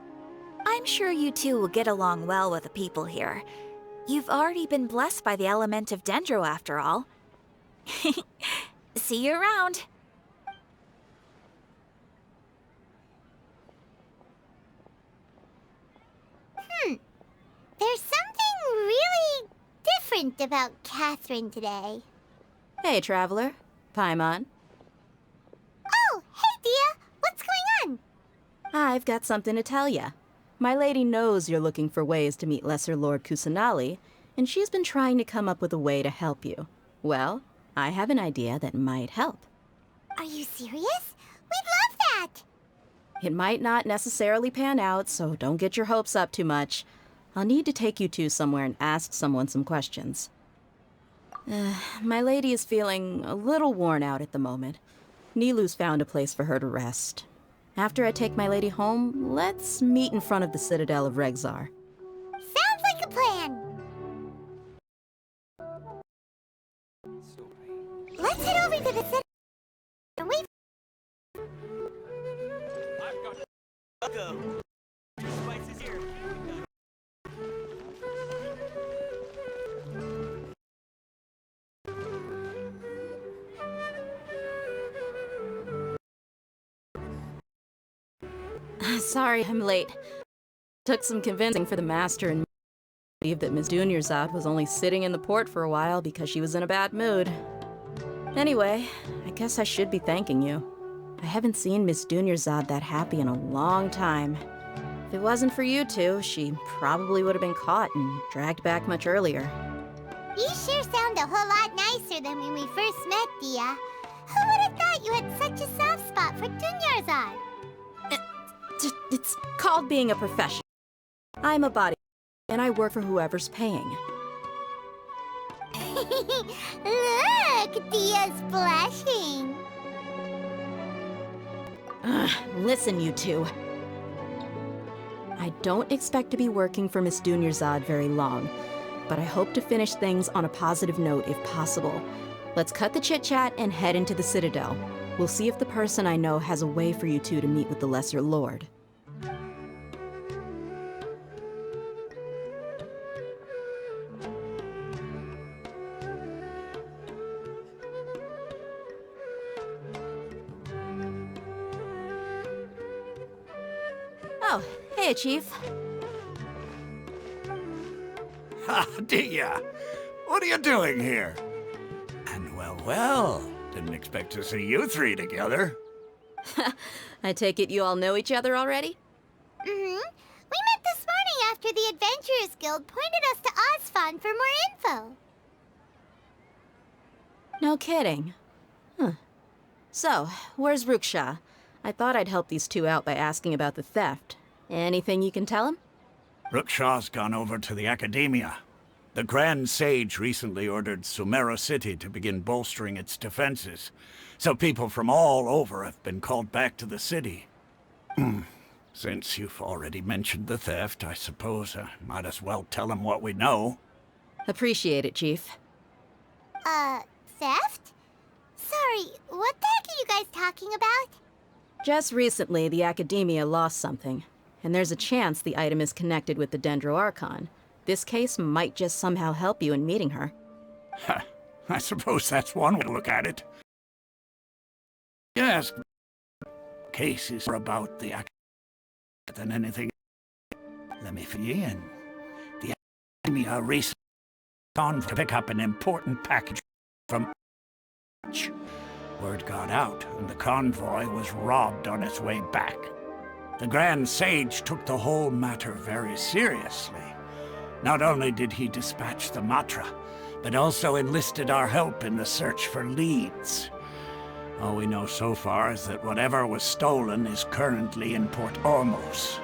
I'm sure you two will get along well with the people here. You've already been blessed by the element of Dendro after all. See you around. There's something really different about Catherine today. Hey, Traveler. Paimon. Oh, hey, Dia. What's going on? I've got something to tell ya. My lady knows you're looking for ways to meet Lesser Lord Kusanali, and she's been trying to come up with a way to help you. Well, I have an idea that might help. Are you serious? We'd love that! It might not necessarily pan out, so don't get your hopes up too much. I'll need to take you two somewhere and ask someone some questions. My lady is feeling a little worn out at the moment. Nilu's found a place for her to rest. After I take my lady home, let's meet in front of the Citadel of Regzar. Sounds like a plan! Let's head over to the Citadel and wait. I've got go. Spices here. Sorry I'm late. Took some convincing for the master and believed that Miss Dunyarzad was only sitting in the port for a while because she was in a bad mood. Anyway, I guess I should be thanking you. I haven't seen Miss Dunyarzad that happy in a long time. If it wasn't for you two, she probably would have been caught and dragged back much earlier. You sure sound a whole lot nicer than when we first met, Dia. Who would have thought you had such a soft spot for Dunyarzad? It's called being a professional. I'm a body, and I work for whoever's paying. Look, Dia's blushing. Listen, you two. I don't expect to be working for Miss Dunyarzad very long, but I hope to finish things on a positive note if possible. Let's cut the chit-chat and head into the Citadel. We'll see if the person I know has a way for you two to meet with the Lesser Lord. Oh, hey, Chief. Ha, Dia! What are you doing here? And well, didn't expect to see you three together. I take it you all know each other already? Mm-hmm. We met this morning after the Adventurers Guild pointed us to Osfon for more info. No kidding. Huh. So, where's Ruksha? I thought I'd help these two out by asking about the theft. Anything you can tell him? Rukshaw's gone over to the Academia. The Grand Sage recently ordered Sumera City to begin bolstering its defenses, so people from all over have been called back to the city. Since you've already mentioned the theft, I suppose I might as well tell him what we know. Appreciate it, Chief. Theft? Sorry, what the heck are you guys talking about? Just recently, the Academia lost something, and there's a chance the item is connected with the Dendro Archon. This case might just somehow help you in meeting her. I suppose that's one way to look at it. Yes, case is more about the Academia than anything. Let me fill you in. The Academia recently gone to pick up an important package from... Word got out, and the convoy was robbed on its way back. The Grand Sage took the whole matter very seriously. Not only did he dispatch the Matra, but also enlisted our help in the search for leads. All we know so far is that whatever was stolen is currently in Port Ormos.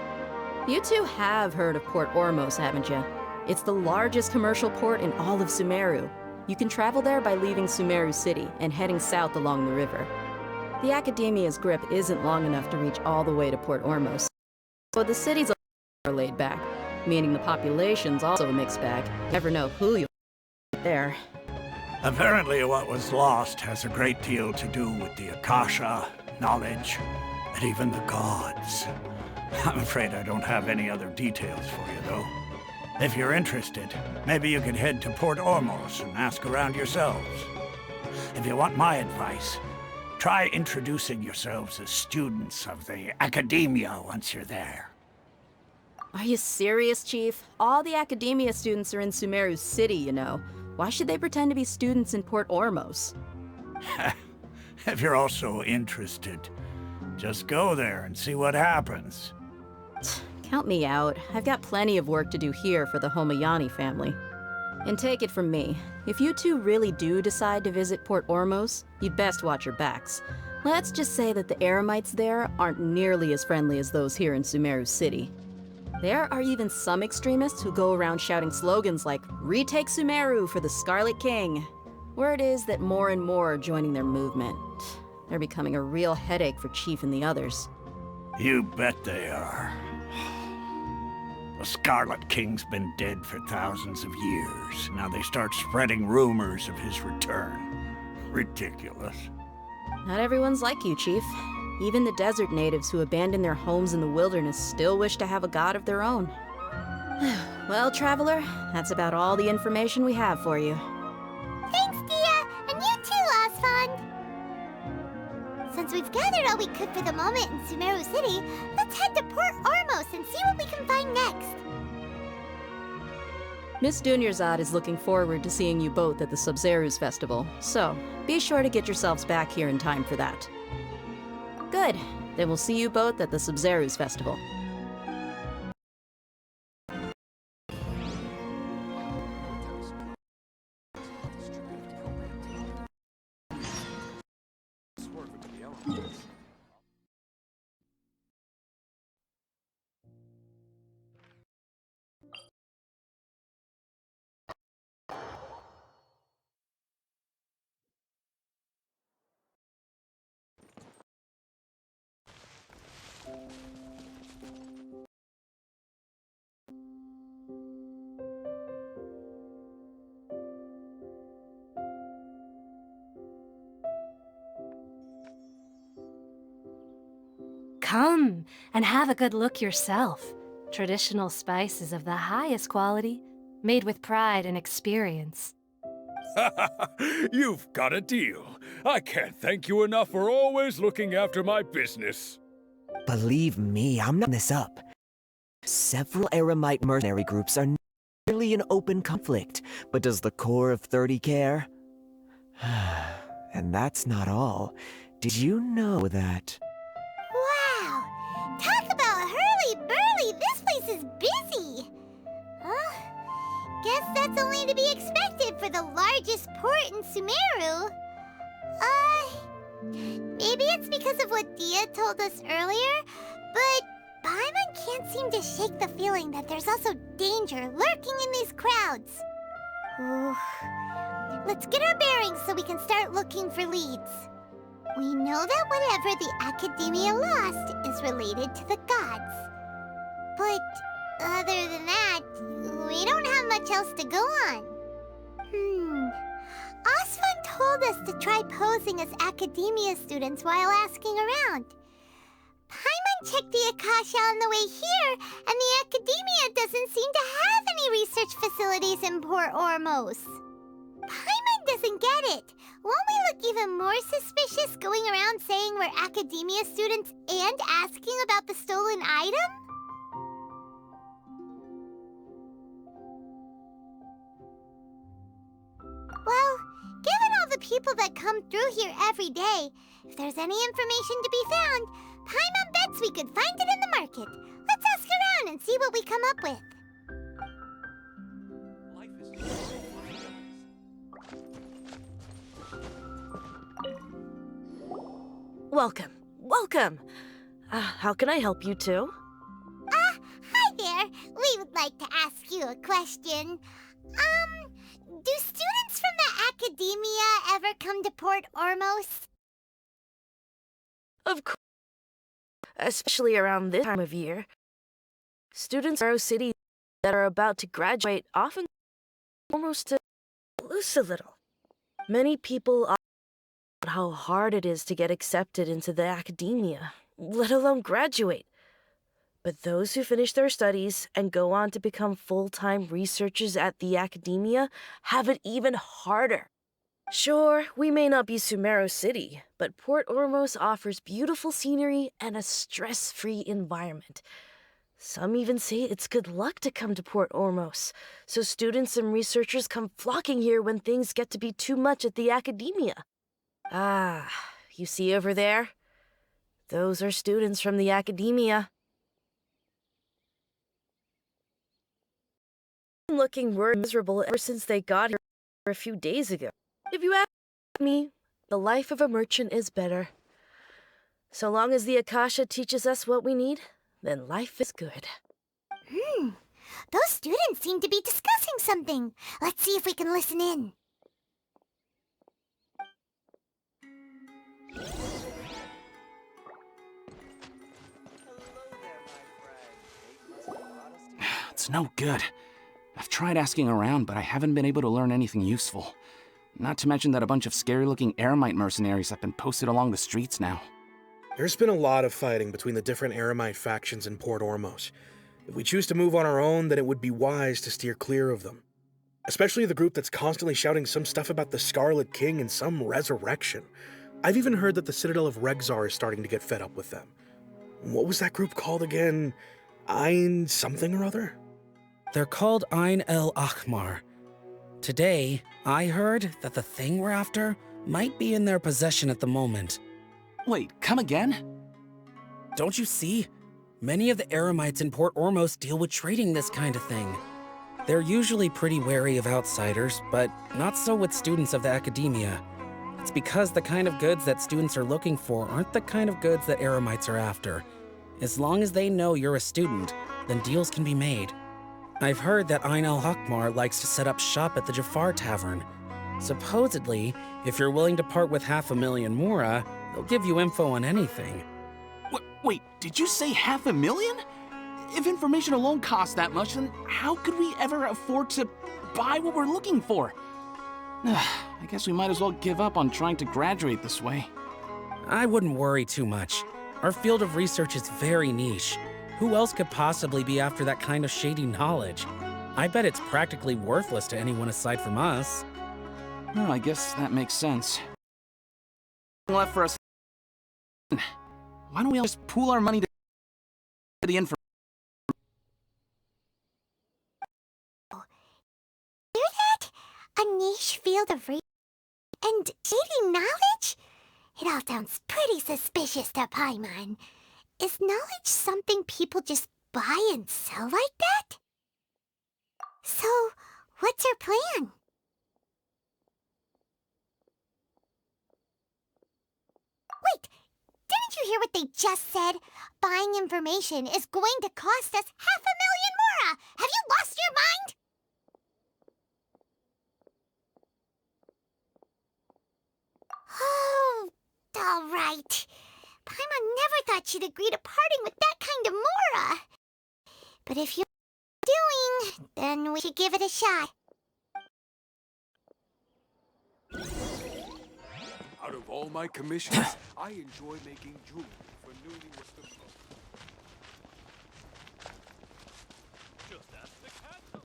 You two have heard of Port Ormos, haven't you? It's the largest commercial port in all of Sumeru. You can travel there by leaving Sumeru City and heading south along the river. The Academia's grip isn't long enough to reach all the way to Port Ormos, but the city's a little laid back, meaning the population's also a mixed bag. Never know who you'll get there. Apparently what was lost has a great deal to do with the Akasha, knowledge, and even the gods. I'm afraid I don't have any other details for you, though. If you're interested, maybe you could head to Port Ormos and ask around yourselves. If you want my advice, try introducing yourselves as students of the Academia once you're there. Are you serious, Chief? All the Academia students are in Sumeru City, you know. Why should they pretend to be students in Port Ormos? If you're also interested, just go there and see what happens. Count me out. I've got plenty of work to do here for the Homayani family. And take it from me, if you two really do decide to visit Port Ormos, you'd best watch your backs. Let's just say that the Eremites there aren't nearly as friendly as those here in Sumeru City. There are even some extremists who go around shouting slogans like, "Retake Sumeru for the Scarlet King." Word is that more and more are joining their movement. They're becoming a real headache for Chief and the others. You bet they are. The Scarlet King's been dead for thousands of years. Now they start spreading rumors of his return. Ridiculous. Not everyone's like you, Chief. Even the desert natives who abandoned their homes in the wilderness still wish to have a god of their own. Well, Traveler, that's about all the information we have for you. Thanks, Dia! And you too, Osfond! Since we've gathered all we could for the moment in Sumeru City, let's head to Port Ormos and see what we can find next. Miss Dunyarzad is looking forward to seeing you both at the Sub-Zeru's festival, so be sure to get yourselves back here in time for that. Good. Then we'll see you both at the Sub-Zeru's festival. Come and have a good look yourself. Traditional spices of the highest quality, made with pride and experience. You've got a deal. I can't thank you enough for always looking after my business. Believe me, I'm not this up. Several Eremite mercenary groups are nearly in open conflict, but does the core of 30 care? And that's not all. Did you know that... Wow! Talk about hurly-burly! This place is busy! Guess that's only to be expected for the largest port in Sumeru. Maybe it's because of what Dia told us earlier, but Paimon can't seem to shake the feeling that there's also danger lurking in these crowds. Ooh. Let's get our bearings so we can start looking for leads. We know that whatever the Academia lost is related to the gods. But other than that, we don't have much else to go on. Osvan told us to try posing as Academia students while asking around. Paimon checked the Akasha on the way here, and the Academia doesn't seem to have any research facilities in Port Ormos. Paimon doesn't get it. Won't we look even more suspicious going around saying we're Academia students and asking about the stolen item? Well, given all the people that come through here every day, if there's any information to be found, Paimon bets we could find it in the market. Let's ask around and see what we come up with. Welcome. Welcome. How can I help you two? Hi there. We would like to ask you a question. Do students from the Academia ever come to Port Ormos? Of course. Especially around this time of year. Students in Sumero City that are about to graduate often almost to lose a little. Many people are how hard it is to get accepted into the Academia, let alone graduate. But those who finish their studies and go on to become full-time researchers at the Academia have it even harder. Sure, we may not be Sumero City, but Port Ormos offers beautiful scenery and a stress-free environment. Some even say it's good luck to come to Port Ormos, so students and researchers come flocking here when things get to be too much at the Academia. Ah, you see over there? Those are students from the Academia. Looking worried and miserable ever since they got here a few days ago. If you ask me, the life of a merchant is better. So long as the Akasha teaches us what we need, then life is good. Those students seem to be discussing something. Let's see if we can listen in. It's no good. I've tried asking around, but I haven't been able to learn anything useful. Not to mention that a bunch of scary-looking Eremite mercenaries have been posted along the streets now. There's been a lot of fighting between the different Eremite factions in Port Ormos. If we choose to move on our own, then it would be wise to steer clear of them. Especially the group that's constantly shouting some stuff about the Scarlet King and some resurrection. I've even heard that the Citadel of Regzar is starting to get fed up with them. What was that group called again? Ein something or other? They're called Ein El Akhmar. Today, I heard that the thing we're after might be in their possession at the moment. Wait, come again? Don't you see? Many of the Eremites in Port Ormos deal with trading this kind of thing. They're usually pretty wary of outsiders, but not so with students of the Academia. It's because the kind of goods that students are looking for aren't the kind of goods that Eremites are after. As long as they know you're a student, then deals can be made. I've heard that Ein El Hakmar likes to set up shop at the Jafar Tavern. Supposedly, if you're willing to part with 500,000 Mora, they'll give you info on anything. Wait, did you say 500,000? If information alone costs that much, then how could we ever afford to buy what we're looking for? I guess we might as well give up on trying to graduate this way. I wouldn't worry too much. Our field of research is very niche. Who else could possibly be after that kind of shady knowledge? I bet it's practically worthless to anyone aside from us. Well, I guess that makes sense. Left for us. Why don't we all just pool our money to the information? Hear that? A niche field of research and shady knowledge? It all sounds pretty suspicious to Paimon. Is knowledge something people just buy and sell like that? So, what's her plan? Wait, didn't you hear what they just said? Buying information is going to cost us 500,000 mora! Have you lost your mind? Oh, all right. Paimon never thought she'd agree to parting with that kind of mora. But if you're doing, then we should give it a shot. Out of all my commissions, I enjoy making jewelry for newlyweds. Just ask the castle.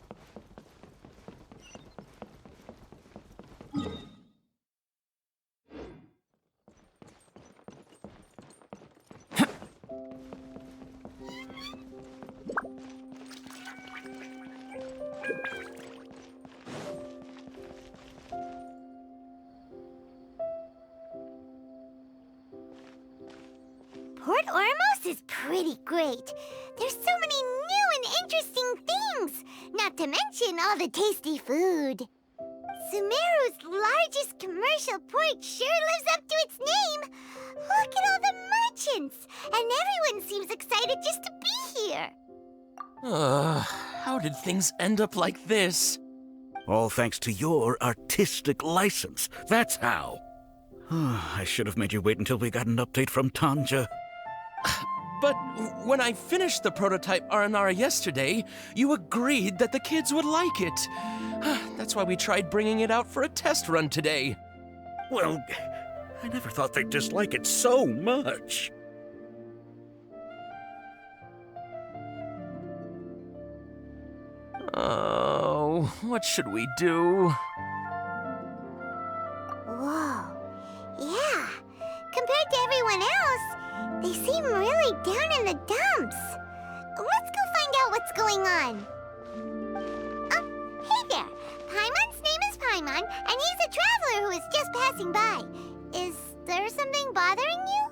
Port Ormos is pretty great. There's so many new and interesting things, not to mention all the tasty food. Sumeru's largest commercial port sure lives up to its name. Look at all the merchants, and everyone seems excited just to be here. How did things end up like this? All thanks to your artistic license. That's how. I should have made you wait until we got an update from Tanja. But when I finished the prototype Aranara yesterday, you agreed that the kids would like it. That's why we tried bringing it out for a test run today. Well, I never thought they'd dislike it so much. Oh, what should we do? Whoa. Yeah. Compared to everyone else, they seem really down in the dumps. Let's go find out what's going on. Oh, hey there. Paimon's name is Paimon, and he's a traveler who is just passing by. Is there something bothering you?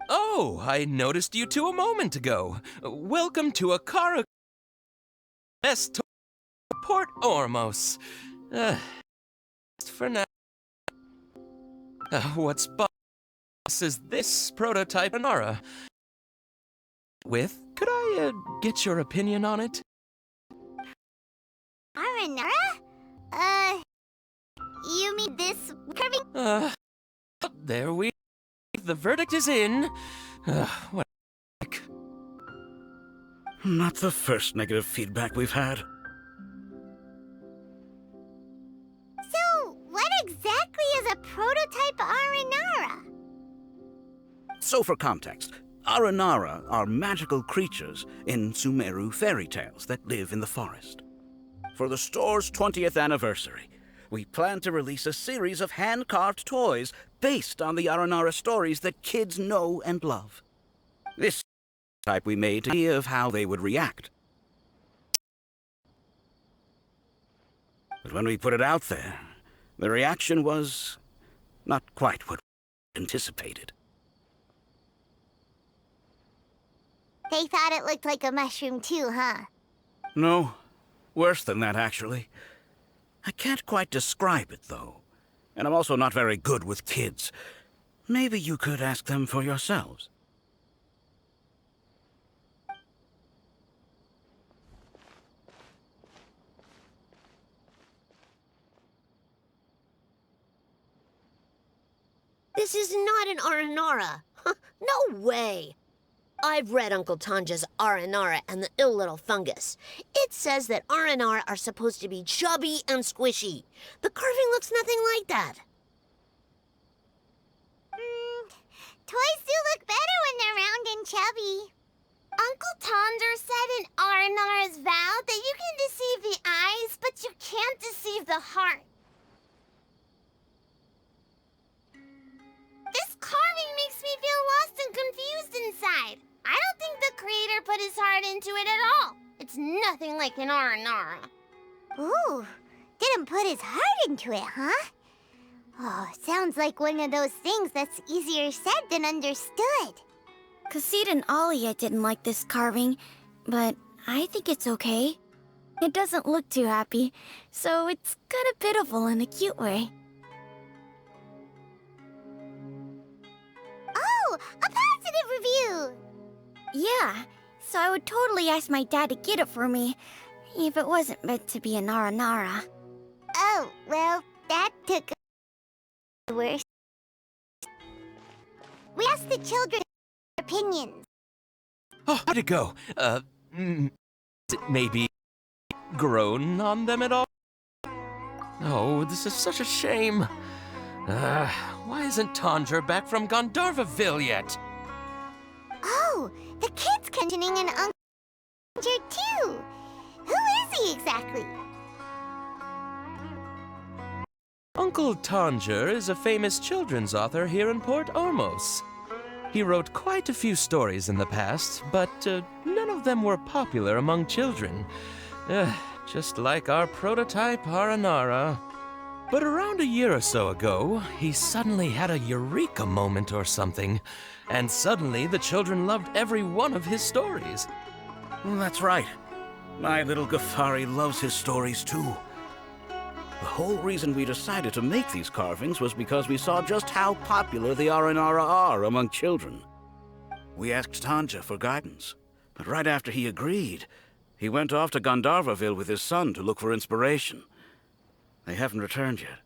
Oh, I noticed you two a moment ago. Welcome to Akara Best Port Ormos. For now. What's boss is this prototype Anara. Could I get your opinion on it? Aranara? You mean this curving? There we. The verdict is in. What? Not the first negative feedback we've had. So, what exactly is a prototype Aranara? So for context, Aranara are magical creatures in Sumeru fairy tales that live in the forest. For the store's 20th anniversary, we plan to release a series of hand-carved toys based on the Aranara stories that kids know and love. This type we made to see of how they would react. But when we put it out there, the reaction was not quite what we anticipated. They thought it looked like a mushroom too, huh? No, worse than that, actually. I can't quite describe it, though. And I'm also not very good with kids. Maybe you could ask them for yourselves. This is not an Aranara. No way. I've read Uncle Tanja's Aranara and the Ill Little Fungus. It says that Aranara are supposed to be chubby and squishy. The carving looks nothing like that. toys do look better when they're round and chubby. Uncle Tonder said in Aranara's vow that you can deceive the eyes, but you can't deceive the heart. This carving makes me feel lost and confused inside. I don't think the creator put his heart into it at all. It's nothing like an Aranara. Ooh, didn't put his heart into it, huh? Oh, sounds like one of those things that's easier said than understood. Cassid and Alia didn't like this carving, but I think it's okay. It doesn't look too happy, so it's kind of pitiful in a cute way. Oh, a positive review! Yeah, so I would totally ask my dad to get it for me, if it wasn't meant to be an Aranara. Oh, well, that took a worse. We asked the children their opinions. Oh, how'd it go? Maybe grown on them at all? Oh, this is such a shame. Why isn't Tondra back from Gandharvaville yet? Oh, the kid's mentioning an Uncle too. Who is he exactly? Uncle Tanger is a famous children's author here in Port Ormos. He wrote quite a few stories in the past, but none of them were popular among children. Just like our prototype Aranara. But around a year or so ago, he suddenly had a eureka moment or something, and suddenly the children loved every one of his stories. That's right. My little Ghaffari loves his stories too. The whole reason we decided to make these carvings was because we saw just how popular the Aranara are among children. We asked Tanja for guidance, but right after he agreed, he went off to Gandharvaville with his son to look for inspiration. They haven't returned yet.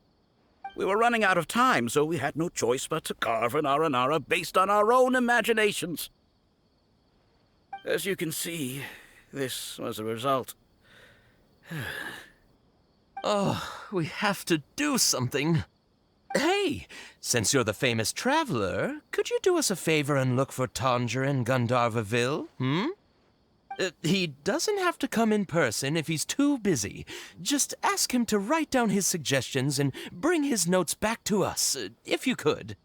We were running out of time, so we had no choice but to carve an Aranara based on our own imaginations. As you can see, this was the result. Oh, we have to do something. Hey, since you're the famous traveler, could you do us a favor and look for Tanger in Gandharvaville, he doesn't have to come in person if he's too busy. Just ask him to write down his suggestions and bring his notes back to us, if you could.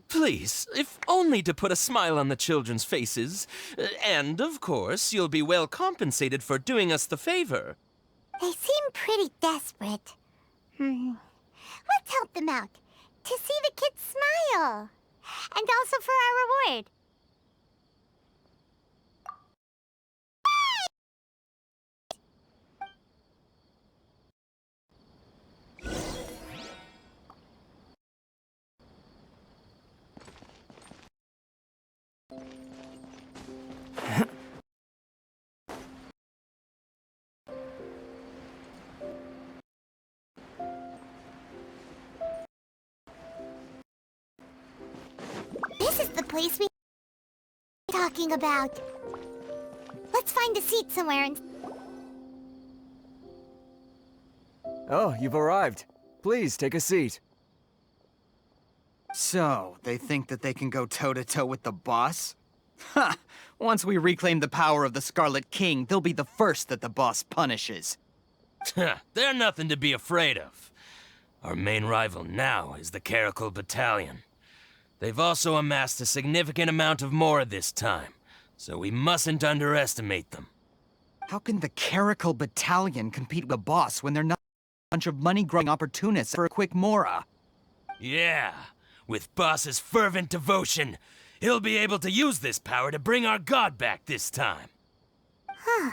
Please, if only to put a smile on the children's faces. And, of course, you'll be well compensated for doing us the favor. They seem pretty desperate. Let's help them out. To see the kids smile. And also for our reward. This is the place we were talking about. Let's find a seat somewhere and... Oh, you've arrived. Please, take a seat. So, they think that they can go toe-to-toe with the boss? Ha! Once we reclaim the power of the Scarlet King, they'll be the first that the boss punishes. They're nothing to be afraid of. Our main rival now is the Caracal Battalion. They've also amassed a significant amount of Mora this time, so we mustn't underestimate them. How can the Caracal Battalion compete with the boss when they're not a bunch of money-grubbing opportunists for a quick Mora? Yeah, with Boss's fervent devotion, he'll be able to use this power to bring our god back this time. Huh.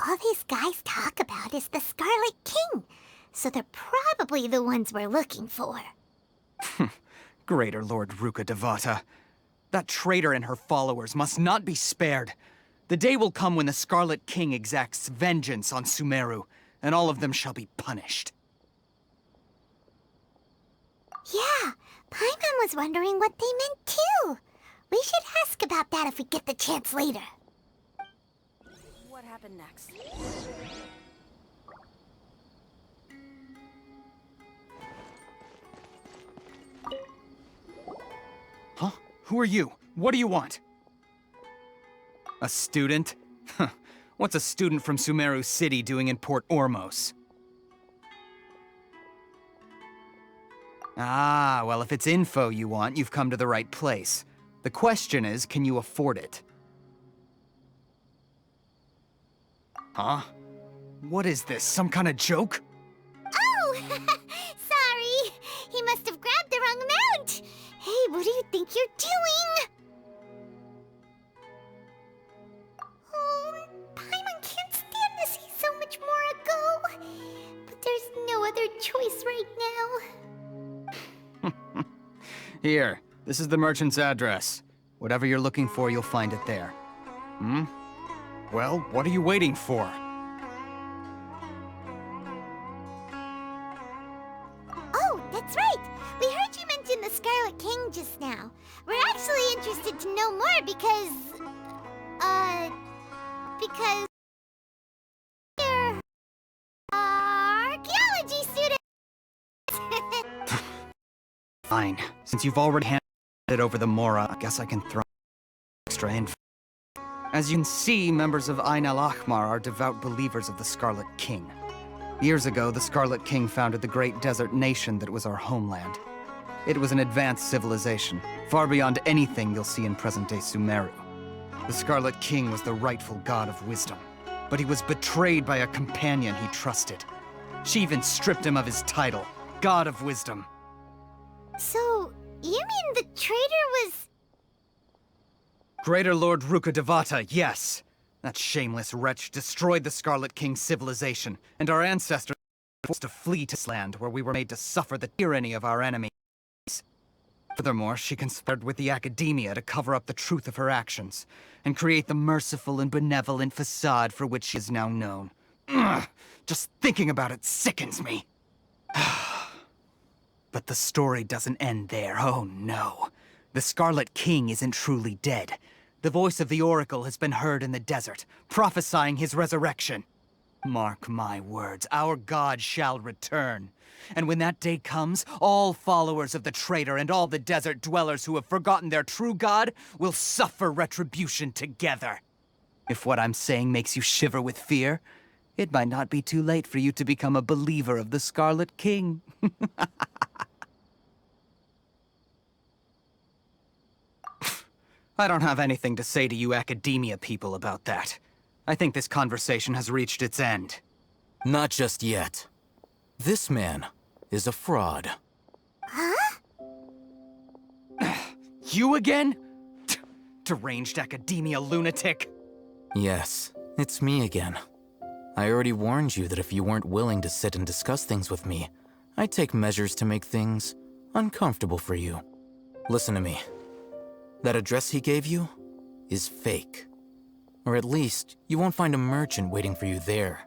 All these guys talk about is the Scarlet King, so they're probably the ones we're looking for. Greater Lord Ruka Devata. That traitor and her followers must not be spared. The day will come when the Scarlet King exacts vengeance on Sumeru, and all of them shall be punished. Yeah, Paimon was wondering what they meant too. We should ask about that if we get the chance later. What happened next? Huh? Who are you? What do you want? A student? Huh. What's a student from Sumeru City doing in Port Ormos? Ah, well, if it's info you want, you've come to the right place. The question is, can you afford it? Huh? What is this, some kind of joke? Oh! Sorry! He must have grabbed the wrong amount! Hey, what do you think you're doing? Oh, Paimon can't stand to see so much more go. But there's no other choice right now. Here, this is the merchant's address. Whatever you're looking for, you'll find it there. Hmm? Well, what are you waiting for? Oh, that's right! We heard you mention the Scarlet King just now. We're actually interested to know more because... you're... archaeology student! Fine. Since you've already handed it over the Mora, I guess I can throw extra info. As you can see, members of Ain al-Ahmar are devout believers of the Scarlet King. Years ago, the Scarlet King founded the great desert nation that was our homeland. It was an advanced civilization, far beyond anything you'll see in present-day Sumeru. The Scarlet King was the rightful god of wisdom, but he was betrayed by a companion he trusted. She even stripped him of his title, God of Wisdom. So, you mean the traitor was... Greater Lord Rukkhadevata, yes. That shameless wretch destroyed the Scarlet King's civilization, and our ancestors were forced to flee to this land where we were made to suffer the tyranny of our enemies. Furthermore, she conspired with the Academia to cover up the truth of her actions, and create the merciful and benevolent facade for which she is now known. Ugh, just thinking about it sickens me. But the story doesn't end there, oh no. The Scarlet King isn't truly dead. The voice of the Oracle has been heard in the desert, prophesying his resurrection. Mark my words, our god shall return. And when that day comes, all followers of the traitor and all the desert dwellers who have forgotten their true god will suffer retribution together. If what I'm saying makes you shiver with fear, it might not be too late for you to become a believer of the Scarlet King. I don't have anything to say to you Academia people about that. I think this conversation has reached its end. Not just yet. This man is a fraud. Huh? You again? Deranged Academia lunatic. Yes, it's me again. I already warned you that if you weren't willing to sit and discuss things with me, I'd take measures to make things uncomfortable for you. Listen to me. That address he gave you is fake. Or at least, you won't find a merchant waiting for you there.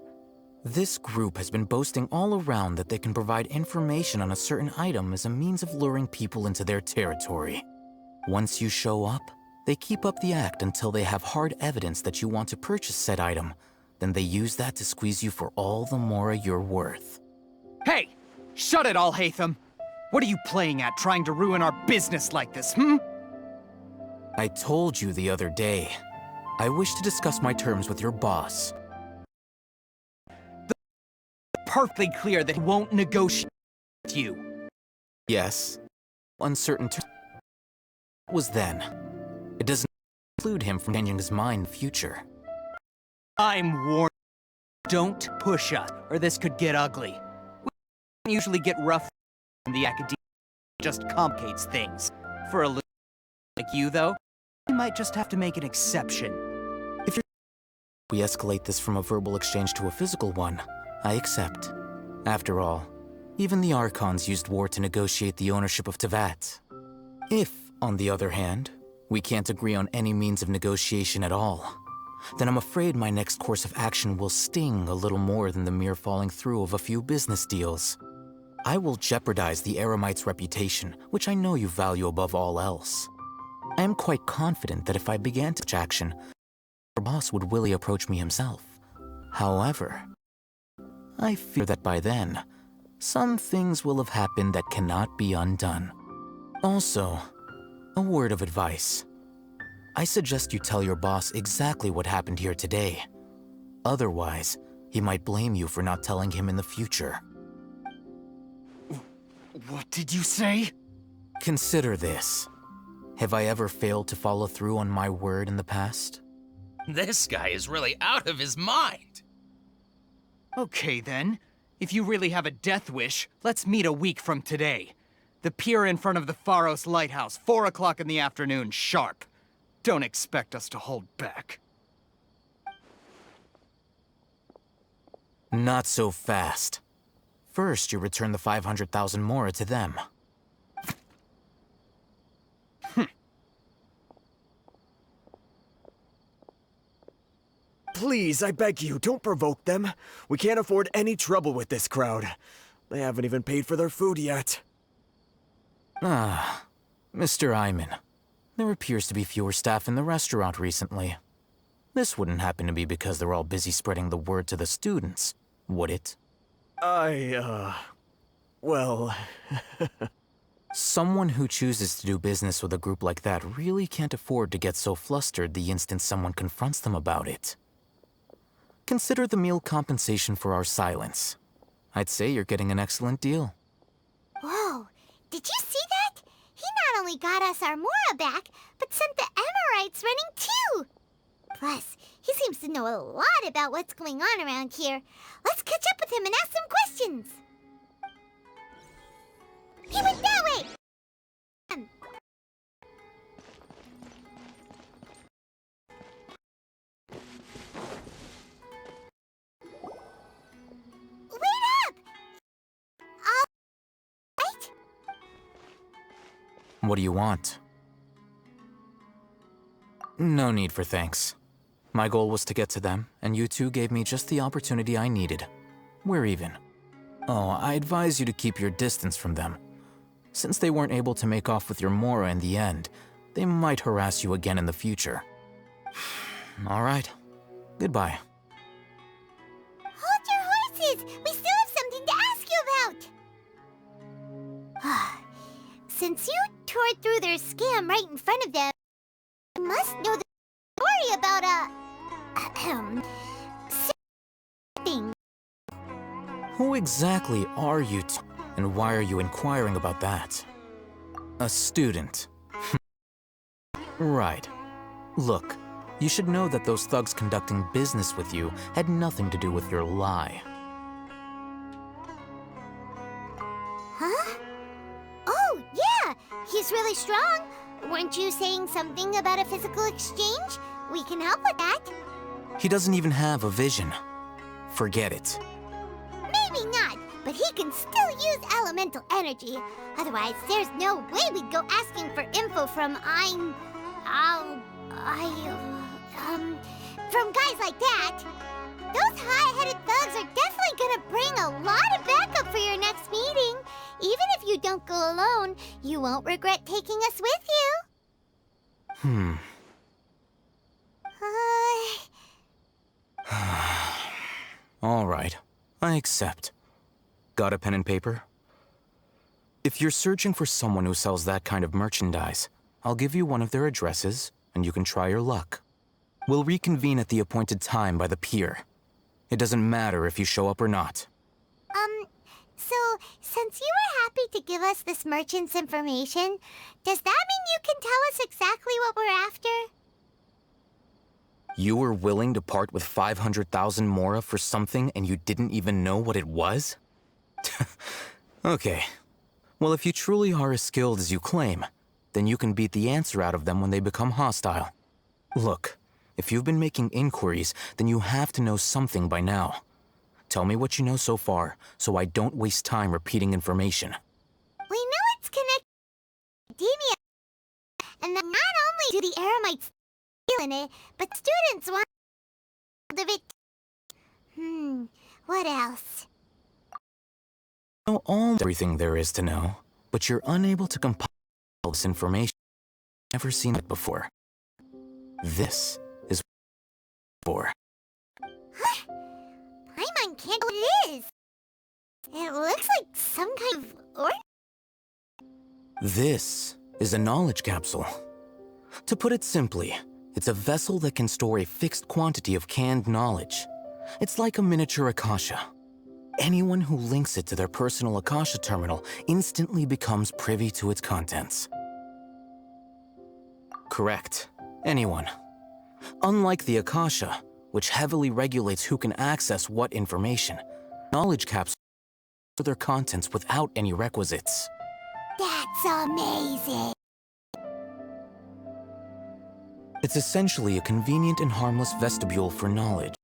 This group has been boasting all around that they can provide information on a certain item as a means of luring people into their territory. Once you show up, they keep up the act until they have hard evidence that you want to purchase said item. Then they use that to squeeze you for all the more you're worth. Hey! Shut it all, Hatham! What are you playing at, trying to ruin our business like this, I told you the other day. I wish to discuss my terms with your boss. It's perfectly clear that he won't negotiate with you. Yes. Uncertain terms. Was then. It doesn't include him from changing his mind in the future. I'm warning you. Don't push us, or this could get ugly. We don't usually get rough in the Academia. It just complicates things. For a little like you, though, we might just have to make an exception. If we escalate this from a verbal exchange to a physical one, I accept. After all, even the Archons used war to negotiate the ownership of Tevat. If, on the other hand, we can't agree on any means of negotiation at all, then I'm afraid my next course of action will sting a little more than the mere falling through of a few business deals. I will jeopardize the Eremite's reputation, which I know you value above all else. I am quite confident that if I began such action, our boss would willingly approach me himself. However, I fear that by then, some things will have happened that cannot be undone. Also, A word of advice. I suggest you tell your boss exactly what happened here today. Otherwise, he might blame you for not telling him in the future. What did you say? Consider this. Have I ever failed to follow through on my word in the past? This guy is really out of his mind. Okay then. If you really have a death wish, let's meet a week from today. The pier in front of the Pharos Lighthouse, 4 o'clock in the afternoon, sharp. Don't expect us to hold back. Not so fast. First, you return the 500,000 mora to them. Please, I beg you, don't provoke them. We can't afford any trouble with this crowd. They haven't even paid for their food yet. Ah, Mr. Iman. There appears to be fewer staff in the restaurant recently. This wouldn't happen to be because they're all busy spreading the word to the students, would it? Well... Someone who chooses to do business with a group like that really can't afford to get so flustered the instant someone confronts them about it. Consider the meal compensation for our silence. I'd say you're getting an excellent deal. Whoa, did you see that? He not only got us our Mora back, but sent the Amorites running too! Plus, he seems to know a lot about what's going on around here. Let's catch up with him and ask some questions! He went that way! Wait up! Right? What do you want? No need for thanks. My goal was to get to them, and you two gave me just the opportunity I needed. We're even. Oh, I advise you to keep your distance from them. Since they weren't able to make off with your Mora in the end, they might harass you again in the future. All right. Goodbye. Hold your horses! We still have something to ask you about! Since you tore through their scam right in front of them, you must know the story about thing. Who exactly are you two, and why are you inquiring about that? A student. Right. Look, you should know that those thugs conducting business with you had nothing to do with your lie. Huh? Oh, yeah! He's really strong. Weren't you saying something about a physical exchange? We can help with that. He doesn't even have a vision. Forget it. Maybe not, but he can still use elemental energy. Otherwise, there's no way we'd go asking for info from from guys like that. Those high-headed thugs are definitely gonna bring a lot of backup for your next meeting. Even if you don't go alone, you won't regret taking us with you. All right, I accept. Got a pen and paper? If you're searching for someone who sells that kind of merchandise, I'll give you one of their addresses, and you can try your luck. We'll reconvene at the appointed time by the pier. It doesn't matter if you show up or not. So, since you were happy to give us this merchant's information, does that mean you can tell us exactly what we're after? You were willing to part with 500,000 mora for something and you didn't even know what it was? Okay. Well, if you truly are as skilled as you claim, then you can beat the answer out of them when they become hostile. Look, if you've been making inquiries, then you have to know something by now. Tell me what you know so far, so I don't waste time repeating information. We know it's connected to academia, and that not only do the Eremites deal in it, but students want of it. What else? You know everything there is to know, but you're unable to compile this information. I've never seen it before. This is for. Paimon can't know what it is. It looks like some kind of orb. This is a knowledge capsule. To put it simply, it's a vessel that can store a fixed quantity of canned knowledge. It's like a miniature Akasha. Anyone who links it to their personal Akasha terminal instantly becomes privy to its contents. Correct. Anyone. Unlike the Akasha, which heavily regulates who can access what information, knowledge capsules store their contents without any requisites. That's amazing! It's essentially a convenient and harmless vestibule for knowledge.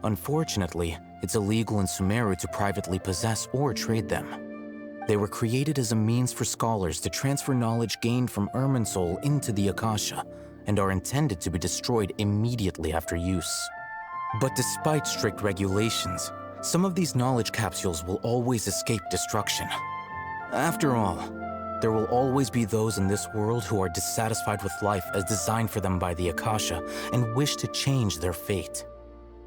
Unfortunately, it's illegal in Sumeru to privately possess or trade them. They were created as a means for scholars to transfer knowledge gained from Irminsul into the Akasha, and are intended to be destroyed immediately after use. But despite strict regulations, some of these knowledge capsules will always escape destruction. After all, there will always be those in this world who are dissatisfied with life as designed for them by the Akasha and wish to change their fate.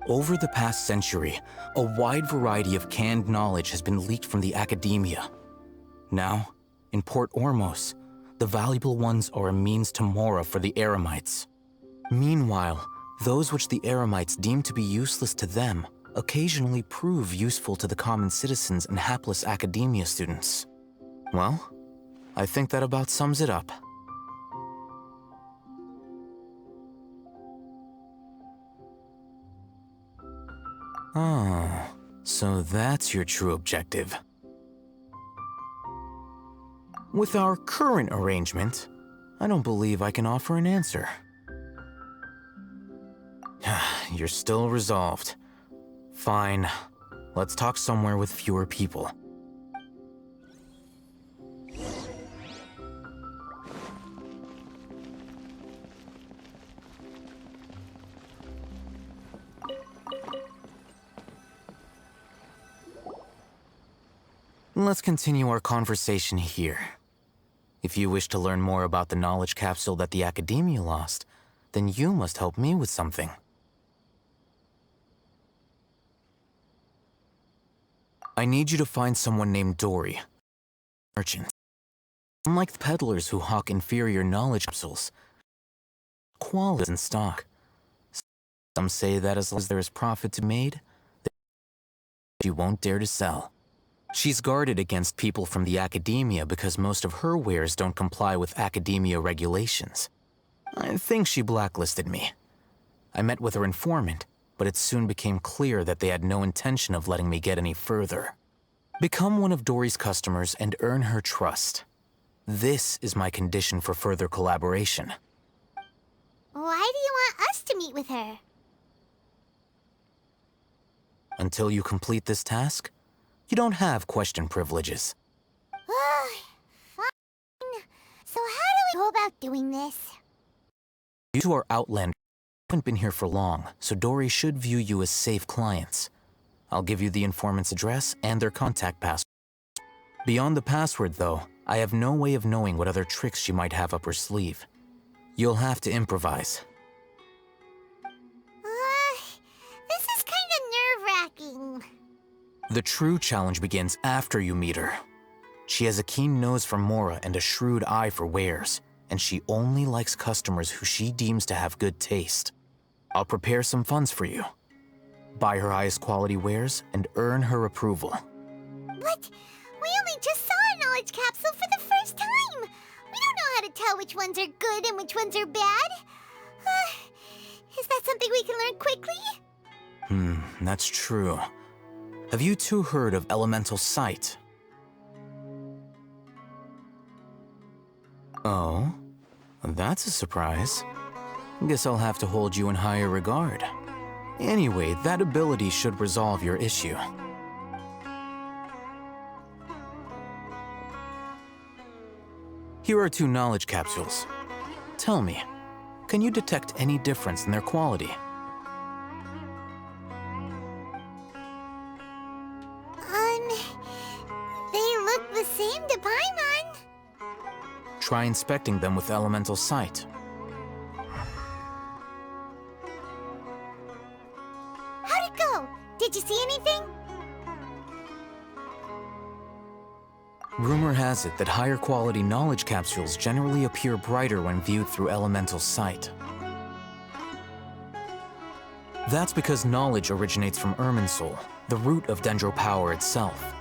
Over the past century, a wide variety of canned knowledge has been leaked from the academia. Now, in Port Ormos, the valuable ones are a means to Mora for the Eremites. Meanwhile, those which the Eremites deem to be useless to them occasionally prove useful to the common citizens and hapless academia students. Well, I think that about sums it up. Oh, so that's your true objective. With our current arrangement, I don't believe I can offer an answer. You're still resolved. Fine. Let's talk somewhere with fewer people. Let's continue our conversation here. If you wish to learn more about the knowledge capsule that the Academia lost, then you must help me with something. I need you to find someone named Dory, merchant. Unlike the peddlers who hawk inferior knowledge capsules, quality is in stock. Some say that as long as there is profit to be made, she won't dare to sell. She's guarded against people from the Academia because most of her wares don't comply with Academia regulations. I think she blacklisted me. I met with her informant, but it soon became clear that they had no intention of letting me get any further. Become one of Dory's customers and earn her trust. This is my condition for further collaboration. Why do you want us to meet with her? Until you complete this task, you don't have question privileges. Fine. So how do we go about doing this? You two are outlanders. You haven't been here for long, so Dory should view you as safe clients. I'll give you the informant's address and their contact password. Beyond the password, though, I have no way of knowing what other tricks she might have up her sleeve. You'll have to improvise. This is kind of nerve-wracking. The true challenge begins after you meet her. She has a keen nose for Mora and a shrewd eye for wares, and she only likes customers who she deems to have good taste. I'll prepare some funds for you. Buy her highest quality wares and earn her approval. But we only just saw a knowledge capsule for the first time. We don't know how to tell which ones are good and which ones are bad. Is that something we can learn quickly? That's true. Have you two heard of elemental sight? Oh, that's a surprise. Guess I'll have to hold you in higher regard. Anyway, that ability should resolve your issue. Here are 2 knowledge capsules. Tell me, can you detect any difference in their quality? They look the same to Paimon. Try inspecting them with elemental sight. How'd it go? Did you see anything? Rumor has it that higher quality knowledge capsules generally appear brighter when viewed through elemental sight. That's because knowledge originates from Irminsul, the root of Dendro power itself.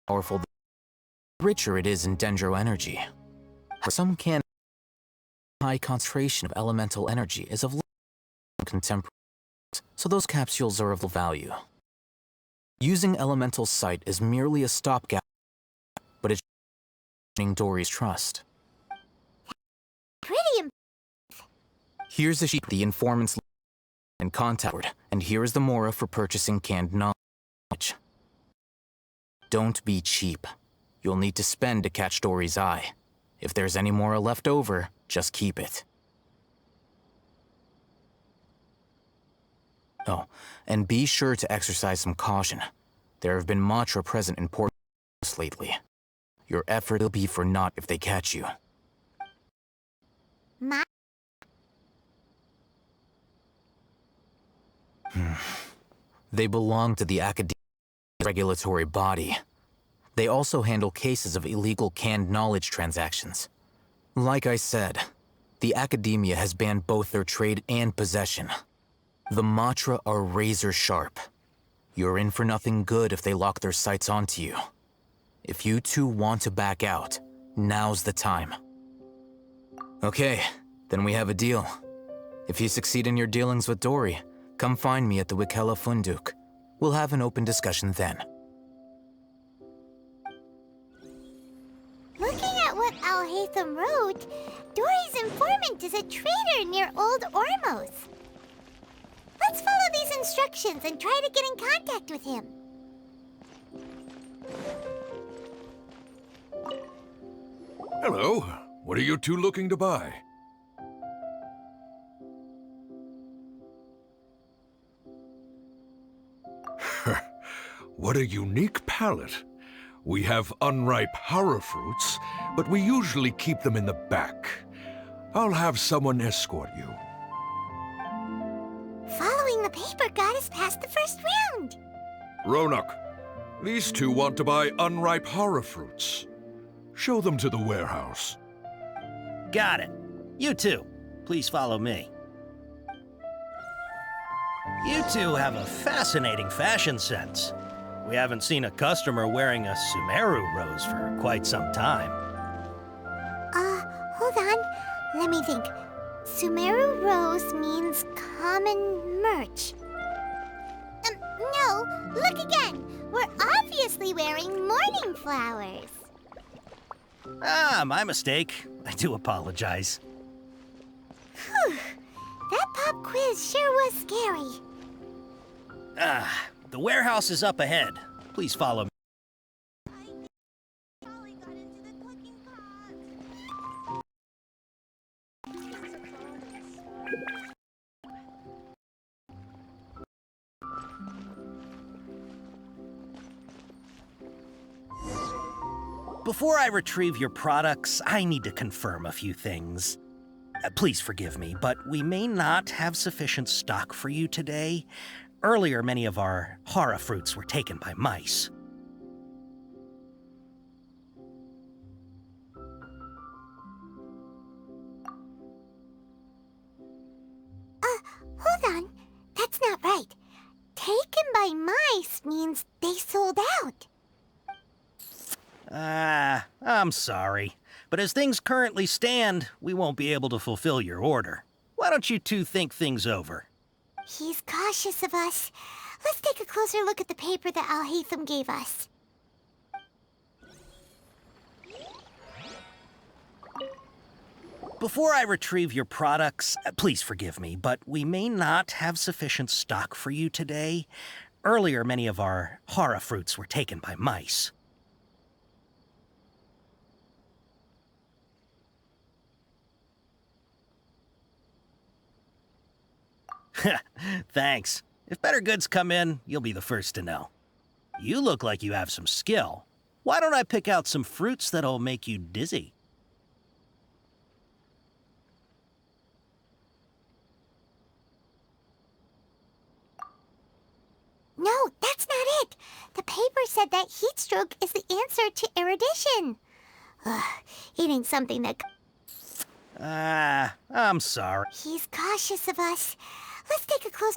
Powerful, the richer it is in Dendro energy. Some can high concentration of elemental energy is of contemporary, so those capsules are of little value. Using elemental sight is merely a stopgap, but it's gaining Dory's trust. Pretty Here's the sheet the informant's and contact word, and here is the mora for purchasing canned knowledge. Don't be cheap. You'll need to spend to catch Dory's eye. If there's any mora left over, just keep it. Oh, and be sure to exercise some caution. There have been Matra present in Port lately. Your effort will be for naught if they catch you. They belong to the Academia regulatory body. They also handle cases of illegal canned knowledge transactions. Like I said, the Academia has banned both their trade and possession. The Matra are razor sharp. You're in for nothing good if they lock their sights onto you. If you two want to back out, now's the time. Okay, then we have a deal. If you succeed in your dealings with Dory, come find me at the Wikela Funduk. We'll have an open discussion then. Looking at what Al-Haytham wrote, Dory's informant is a traitor near Old Ormos. Let's follow these instructions and try to get in contact with him. Hello. What are you two looking to buy? What a unique palate. We have unripe hara fruits, but we usually keep them in the back. I'll have someone escort you. Following the paper got us past the first round. Ronak, these two want to buy unripe hara fruits. Show them to the warehouse. Got it. You two, please follow me. You two have a fascinating fashion sense. We haven't seen a customer wearing a Sumeru rose for quite some time. Hold on. Let me think. Sumeru rose means common merch. No, look again. We're obviously wearing morning flowers. Ah, my mistake. I do apologize. Whew. That pop quiz sure was scary. The warehouse is up ahead. Please follow me. Before I retrieve your products, I need to confirm a few things. Please forgive me, but we may not have sufficient stock for you today. Earlier, many of our hara fruits were taken by mice. Hold on. That's not right. Taken by mice means they sold out. I'm sorry. But as things currently stand, we won't be able to fulfill your order. Why don't you two think things over? He's cautious of us. Let's take a closer look at the paper that Al-Haytham gave us. Before I retrieve your products, please forgive me, but we may not have sufficient stock for you today. Earlier, many of our hara fruits were taken by mice. Thanks. If better goods come in, you'll be the first to know. You look like you have some skill. Why don't I pick out some fruits that'll make you dizzy? No, that's not it. The paper said that heat stroke is the answer to erudition. Eating something that... I'm sorry. He's cautious of us. Let's take a close...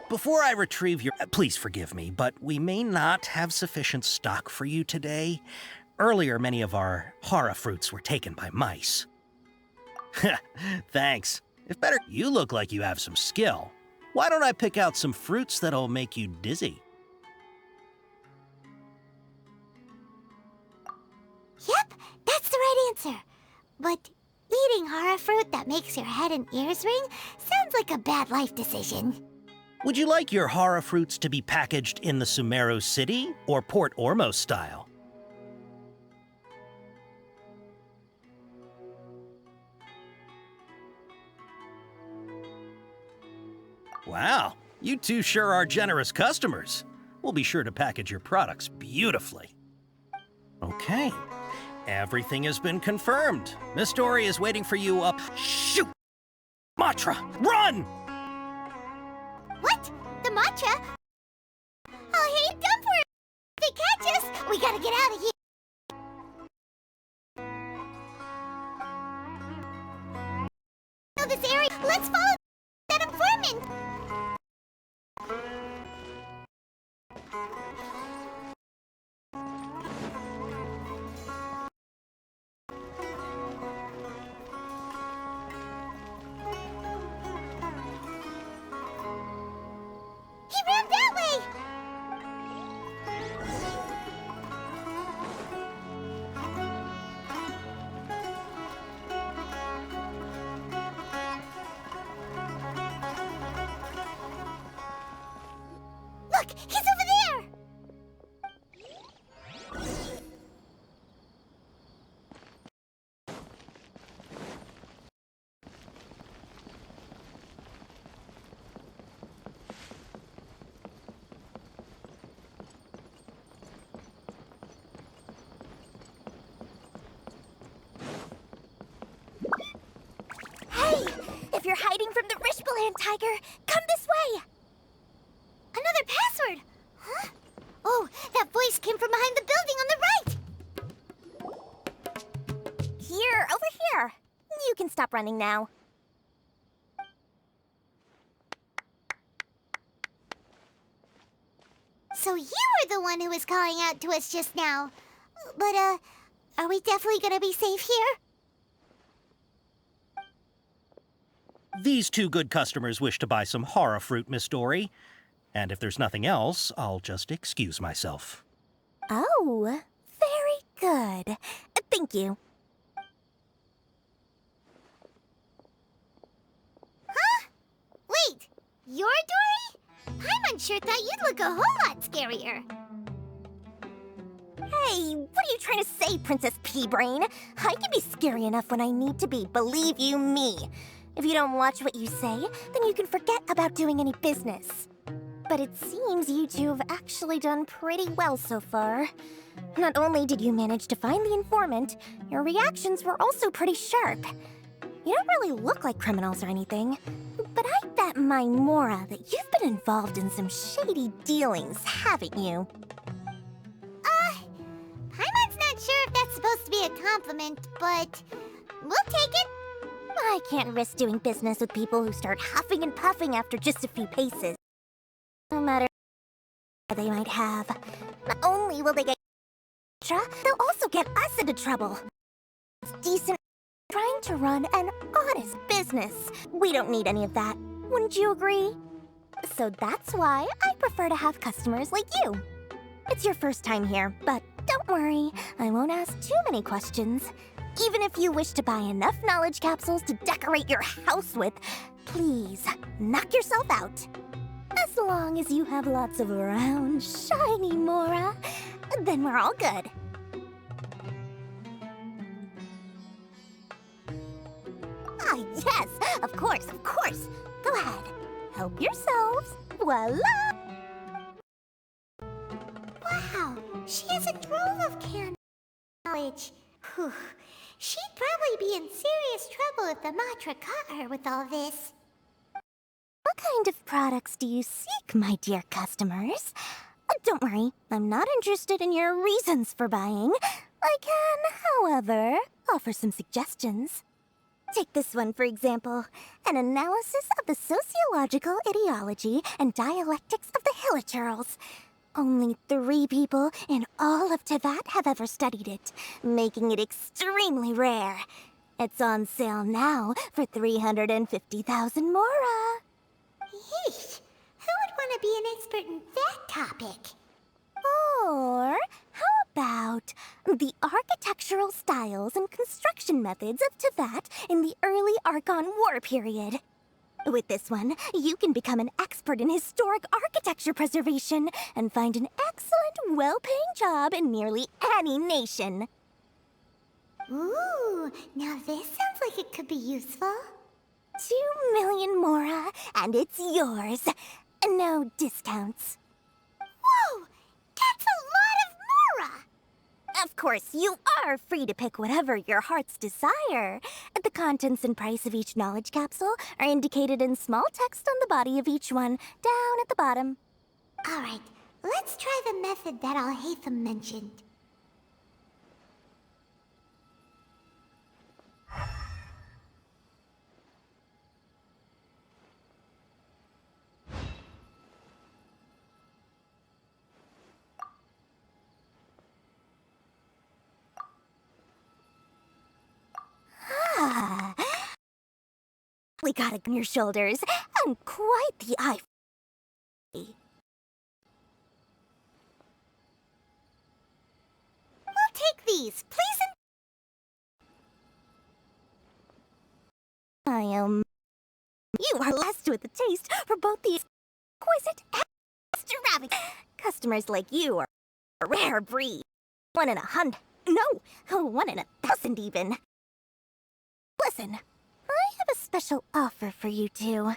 Before I retrieve your... Please forgive me, but we may not have sufficient stock for you today. Earlier, many of our hara fruits were taken by mice. Thanks. If better, you look like you have some skill. Why don't I pick out some fruits that'll make you dizzy? Yep, that's the right answer. But eating hara fruit that makes your head and ears ring sounds like a bad life decision. Would you like your hara fruits to be packaged in the Sumero City or Port Ormos style? Wow, you two sure are generous customers. We'll be sure to package your products beautifully. Okay, everything has been confirmed. Miss Dory is waiting for you up. Shoot! Matra, run! What? The matcha? Oh, hey, dump for it! If they catch us, we gotta get out of here! Know this area. Let's follow that informant! He ran that way! Look, he's over there! Hey! If you're hiding from the Rishbaland tiger, come this way! Another password! Huh? Oh, that voice came from behind the building on the right! Here, over here. You can stop running now. So you were the one who was calling out to us just now. But, are we definitely gonna be safe here? These two good customers wish to buy some hara fruit, Miss Dory. And if there's nothing else, I'll just excuse myself. Oh, very good. Thank you. Huh? Wait, you're Dory? Paimon sure thought you'd look a whole lot scarier. Hey, what are you trying to say, Princess Pea-Brain? I can be scary enough when I need to be, believe you me. If you don't watch what you say, then you can forget about doing any business. But it seems you two have actually done pretty well so far. Not only did you manage to find the informant, your reactions were also pretty sharp. You don't really look like criminals or anything, but I bet my Mora that you've been involved in some shady dealings, haven't you? Paimon's not sure if that's supposed to be a compliment, but we'll take it. I can't risk doing business with people who start huffing and puffing after just a few paces. No matter what they might have, not only will they get they'll also get us into trouble. It's decent trying to run an honest business. We don't need any of that. Wouldn't you agree? So that's why I prefer to have customers like you. It's your first time here, but don't worry, I won't ask too many questions. Even if you wish to buy enough knowledge capsules to decorate your house with, please, knock yourself out. As long as you have lots of round, shiny Mora, then we're all good. Ah, yes, of course, of course. Go ahead, help yourselves. Voila! Wow, she has a trove of knowledge. Whew. She'd probably be in serious trouble if the Matra caught her with all this. What kind of products do you seek, my dear customers? Don't worry, I'm not interested in your reasons for buying. I can, however, offer some suggestions. Take this one, for example. An analysis of the sociological ideology and dialectics of the Hilichurls. Only 3 people in all of Teyvat have ever studied it, making it extremely rare. It's on sale now for 350,000 mora. Yeesh. Who would want to be an expert in that topic? Or how about the architectural styles and construction methods of Teyvat in the early Archon War period? With this one, you can become an expert in historic architecture preservation and find an excellent, well-paying job in nearly any nation. Ooh, now this sounds like it could be useful. 2 million mora, and it's yours. No discounts. Whoa! That's a lot of mora! Of course, you are free to pick whatever your heart's desire. The contents and price of each knowledge capsule are indicated in small text on the body of each one, down at the bottom. Alright, let's try the method that Al-Haytham mentioned. We got it on your shoulders, and quite the eye. We'll take these, please. You are blessed with a taste for both the exquisite and extravagant. Customers like you are a rare breed. 1 in 100. No, 1 in 1,000 even. Listen, I have a special offer for you two.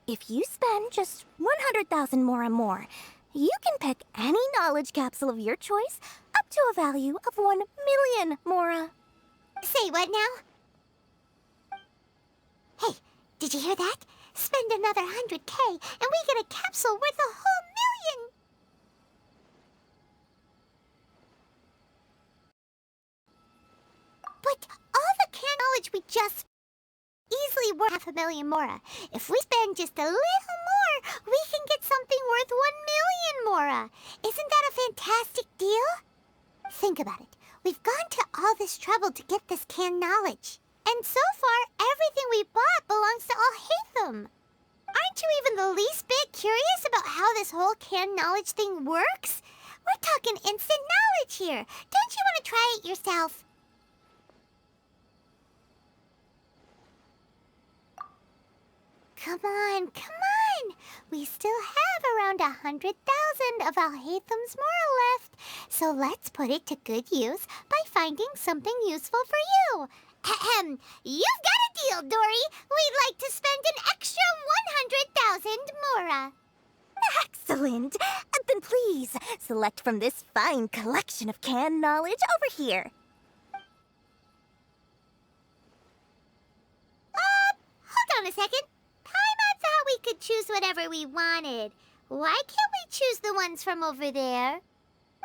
If you spend just 100,000 more and more, you can pick any knowledge capsule of your choice up to a value of 1 million mora. Say what now? Hey, did you hear that? Spend another 100K and we get a capsule worth a whole million! But all the can knowledge we just easily worth 500,000 mora. If we spend just a little more, we can get something worth 1 million mora. Isn't that a fantastic deal? Think about it. We've gone to all this trouble to get this canned knowledge. And so far, everything we bought belongs to Al-Haytham. Aren't you even the least bit curious about how this whole canned knowledge thing works? We're talking instant knowledge here. Don't you want to try it yourself? Come on, come on! We still have around 100,000 of Al-Haytham's mora left, so let's put it to good use by finding something useful for you. Ahem, you've got a deal, Dory. We'd like to spend an extra 100,000 mora. Excellent! Then please, select from this fine collection of canned knowledge over here. Hold on a second. Paimon thought we could choose whatever we wanted. Why can't we choose the ones from over there?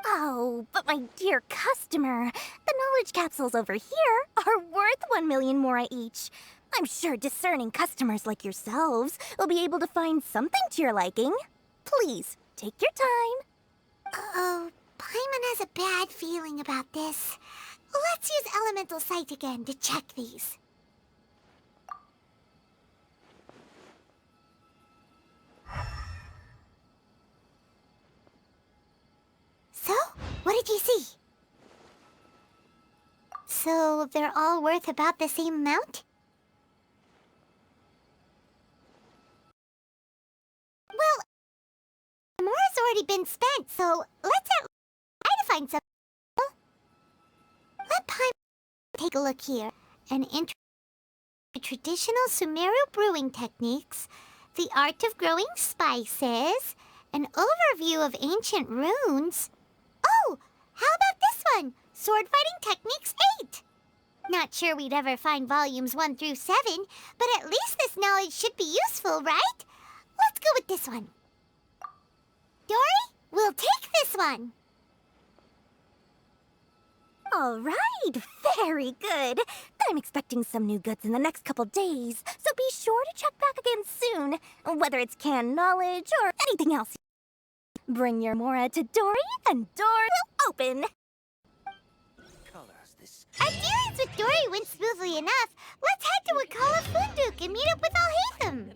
Oh, but my dear customer, the knowledge capsules over here are worth 1 million mora each. I'm sure discerning customers like yourselves will be able to find something to your liking. Please, take your time. Uh-oh, Paimon has a bad feeling about this. Let's use Elemental Sight again to check these. So, what did you see? So, they're all worth about the same amount? Well, mora's already been spent, so let's try to find some. Let Paimon take a look here. An intro to traditional Sumeru brewing techniques, the art of growing spices, an overview of ancient runes. Oh, how about this one? Sword Fighting Techniques 8. Not sure we'd ever find volumes 1 through 7, but at least this knowledge should be useful, right? Let's go with this one. Dory, we'll take this one. All right, very good. I'm expecting some new goods in the next couple days, so be sure to check back again soon, whether it's canned knowledge or anything else. Bring your Mora to Dory, and Dory will open. Our dealings with Dory went smoothly enough. Let's head to Wakala Funduk and meet up with Al-Haytham.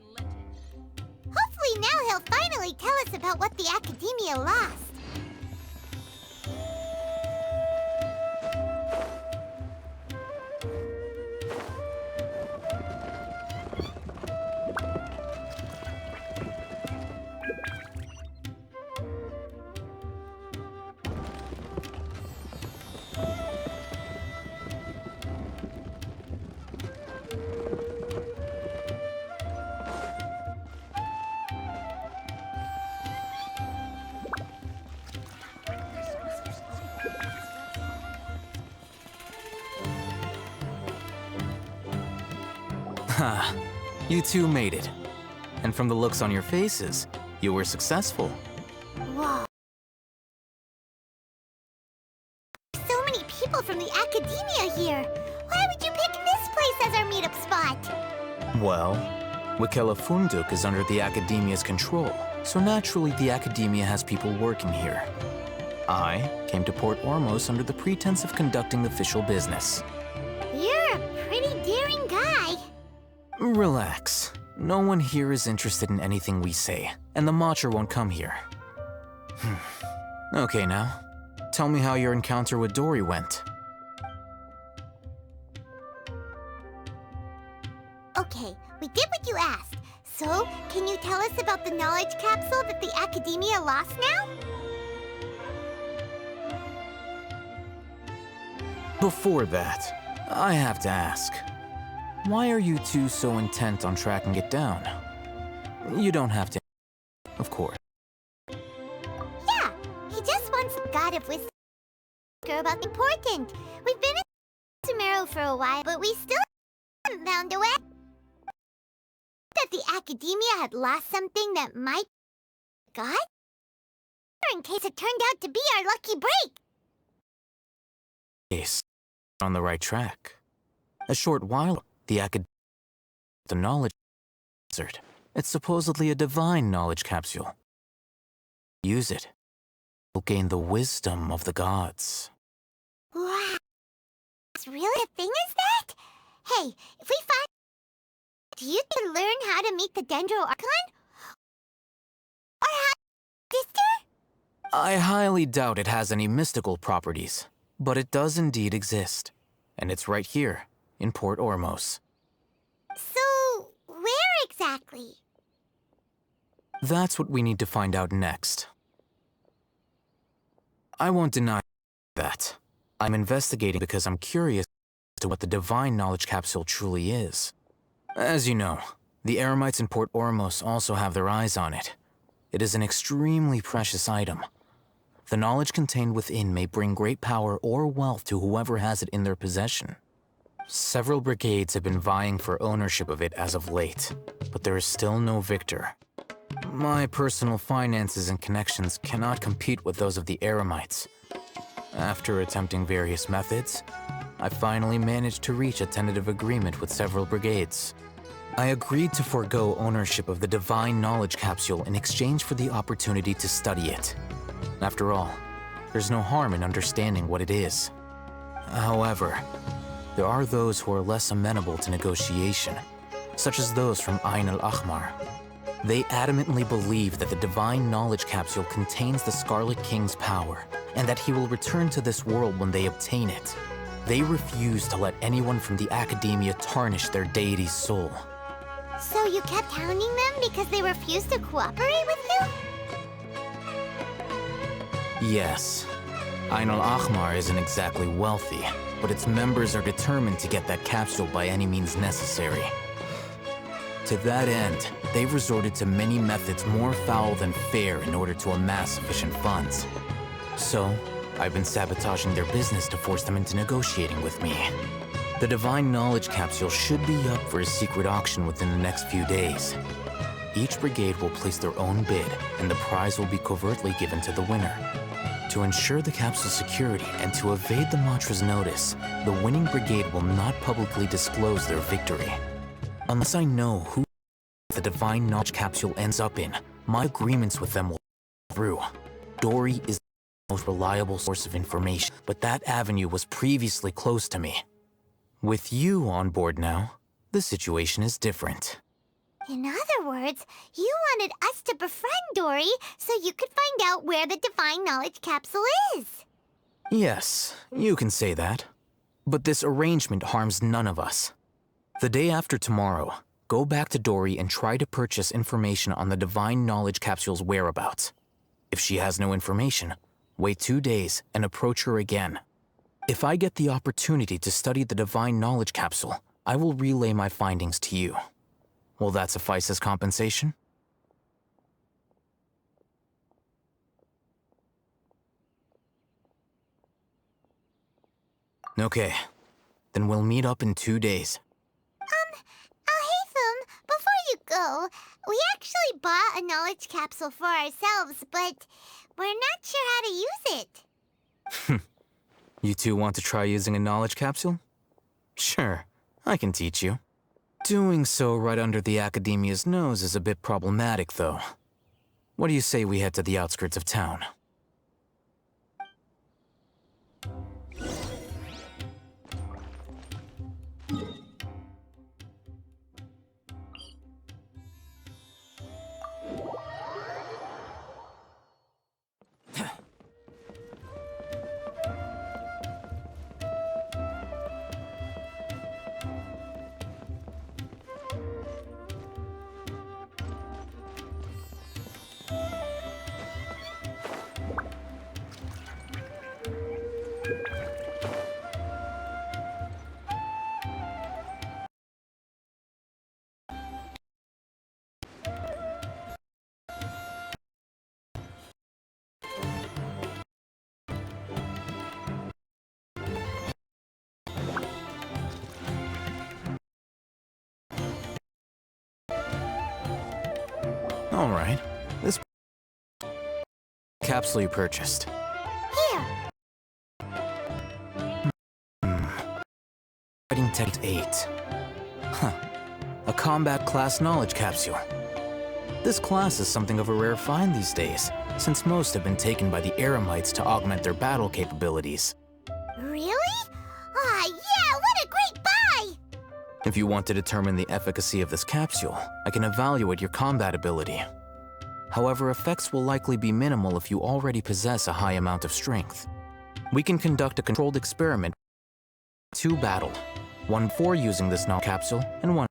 Hopefully now he'll finally tell us about what the Academia lost. Ha, you two made it. And from the looks on your faces, you were successful. Whoa. So many people from the Academia here. Why would you pick this place as our meetup spot? Well, Wakela Funduk is under the Academia's control, so naturally the Academia has people working here. I came to Port Ormos under the pretense of conducting official business. You're a pretty daring guy. Relax. No one here is interested in anything we say, and the Macher won't come here. Okay now, tell me how your encounter with Dory went. Okay, we did what you asked. So, can you tell us about the knowledge capsule that the Academia lost now? Before that, I have to ask, why are you two so intent on tracking it down? You don't have to, of course. Yeah, he just wants the God of Wisdom about the important. We've been in Sumero for a while, but we still haven't found a way. That the Academia had lost something that might God? In case it turned out to be our lucky break. Yes, on the right track. A short while, the knowledge desert. It's supposedly a divine knowledge capsule. Use it. You'll gain the wisdom of the gods. Wow. It's really a thing, is that? Hey, if we find... Do you think we'll learn how to meet the Dendro Archon? Or how... Sister? I highly doubt it has any mystical properties, but it does indeed exist. And it's right here, in Port Ormos. So, where exactly? That's what we need to find out next. I won't deny that. I'm investigating because I'm curious as to what the divine knowledge capsule truly is. As you know, the Eremites in Port Ormos also have their eyes on it. It is an extremely precious item. The knowledge contained within may bring great power or wealth to whoever has it in their possession. Several brigades have been vying for ownership of it as of late, but there is still no victor. My personal finances and connections cannot compete with those of the Eremites. After attempting various methods, I finally managed to reach a tentative agreement with several brigades. I agreed to forego ownership of the divine knowledge capsule in exchange for the opportunity to study it. After all, there's no harm in understanding what it is. However, there are those who are less amenable to negotiation, such as those from Ain al-Ahmar. They adamantly believe that the divine knowledge capsule contains the Scarlet King's power, and that he will return to this world when they obtain it. They refuse to let anyone from the Academia tarnish their deity's soul. So you kept hounding them because they refused to cooperate with you? Yes. Ain al-Ahmar isn't exactly wealthy, but its members are determined to get that capsule by any means necessary. To that end, they've resorted to many methods more foul than fair in order to amass sufficient funds. So, I've been sabotaging their business to force them into negotiating with me. The Divine Knowledge Capsule should be up for a secret auction within the next few days. Each brigade will place their own bid, and the prize will be covertly given to the winner. To ensure the capsule's security and to evade the mantra's notice, the winning brigade will not publicly disclose their victory. Unless I know who the divine knowledge capsule ends up in, my agreements with them will go through. Dory is the most reliable source of information, but that avenue was previously closed to me. With you on board now, the situation is different. In other words, you wanted us to befriend Dory so you could find out where the divine knowledge capsule is. Yes, you can say that. But this arrangement harms none of us. The day after tomorrow, go back to Dory and try to purchase information on the divine knowledge capsule's whereabouts. If she has no information, wait 2 days and approach her again. If I get the opportunity to study the divine knowledge capsule, I will relay my findings to you. Will that suffice as compensation? Okay, then we'll meet up in 2 days. Alhaitham, before you go, we actually bought a knowledge capsule for ourselves, but we're not sure how to use it. You two want to try using a knowledge capsule? Sure, I can teach you. Doing so right under the Academia's nose is a bit problematic, though. What do you say we head to the outskirts of town? All right. This capsule you purchased. Here. Fighting Tech 8. Huh. A combat class knowledge capsule. This class is something of a rare find these days, since most have been taken by the Eremites to augment their battle capabilities. Really? Aw, yeah, what a great buy! If you want to determine the efficacy of this capsule, I can evaluate your combat ability. However, effects will likely be minimal if you already possess a high amount of strength. We can conduct a controlled experiment. 2 battle, one for using this knowledge capsule, and one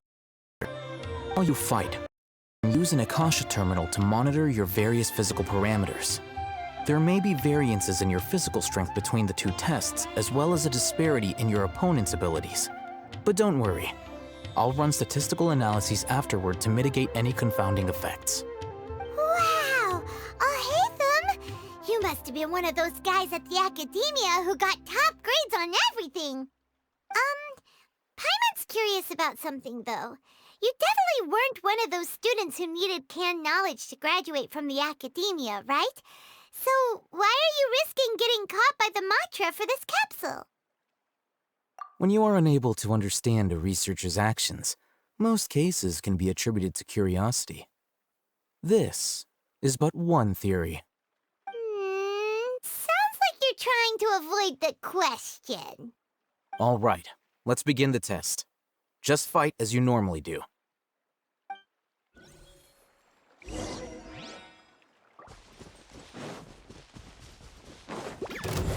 while you fight. Use an Akasha terminal to monitor your various physical parameters. There may be variances in your physical strength between the 2 tests, as well as a disparity in your opponent's abilities. But don't worry. I'll run statistical analyses afterward to mitigate any confounding effects. Wow! Alhaitham! You must have been one of those guys at the Academia who got top grades on everything. Paimon's curious about something, though. You definitely weren't one of those students who needed canned knowledge to graduate from the Academia, right? So why are you risking getting caught by the mantra for this capsule? When you are unable to understand a researcher's actions, most cases can be attributed to curiosity. This is but one theory. Sounds like you're trying to avoid the question. All right, let's begin the test. Just fight as you normally do.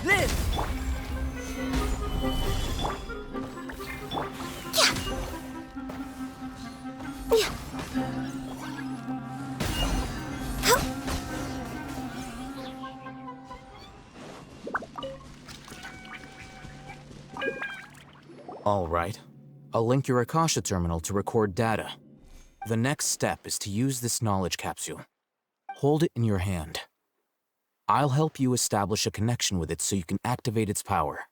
This! All right. I'll link your Akasha terminal to record data. The next step is to use this knowledge capsule. Hold it in your hand. I'll help you establish a connection with it so you can activate its power.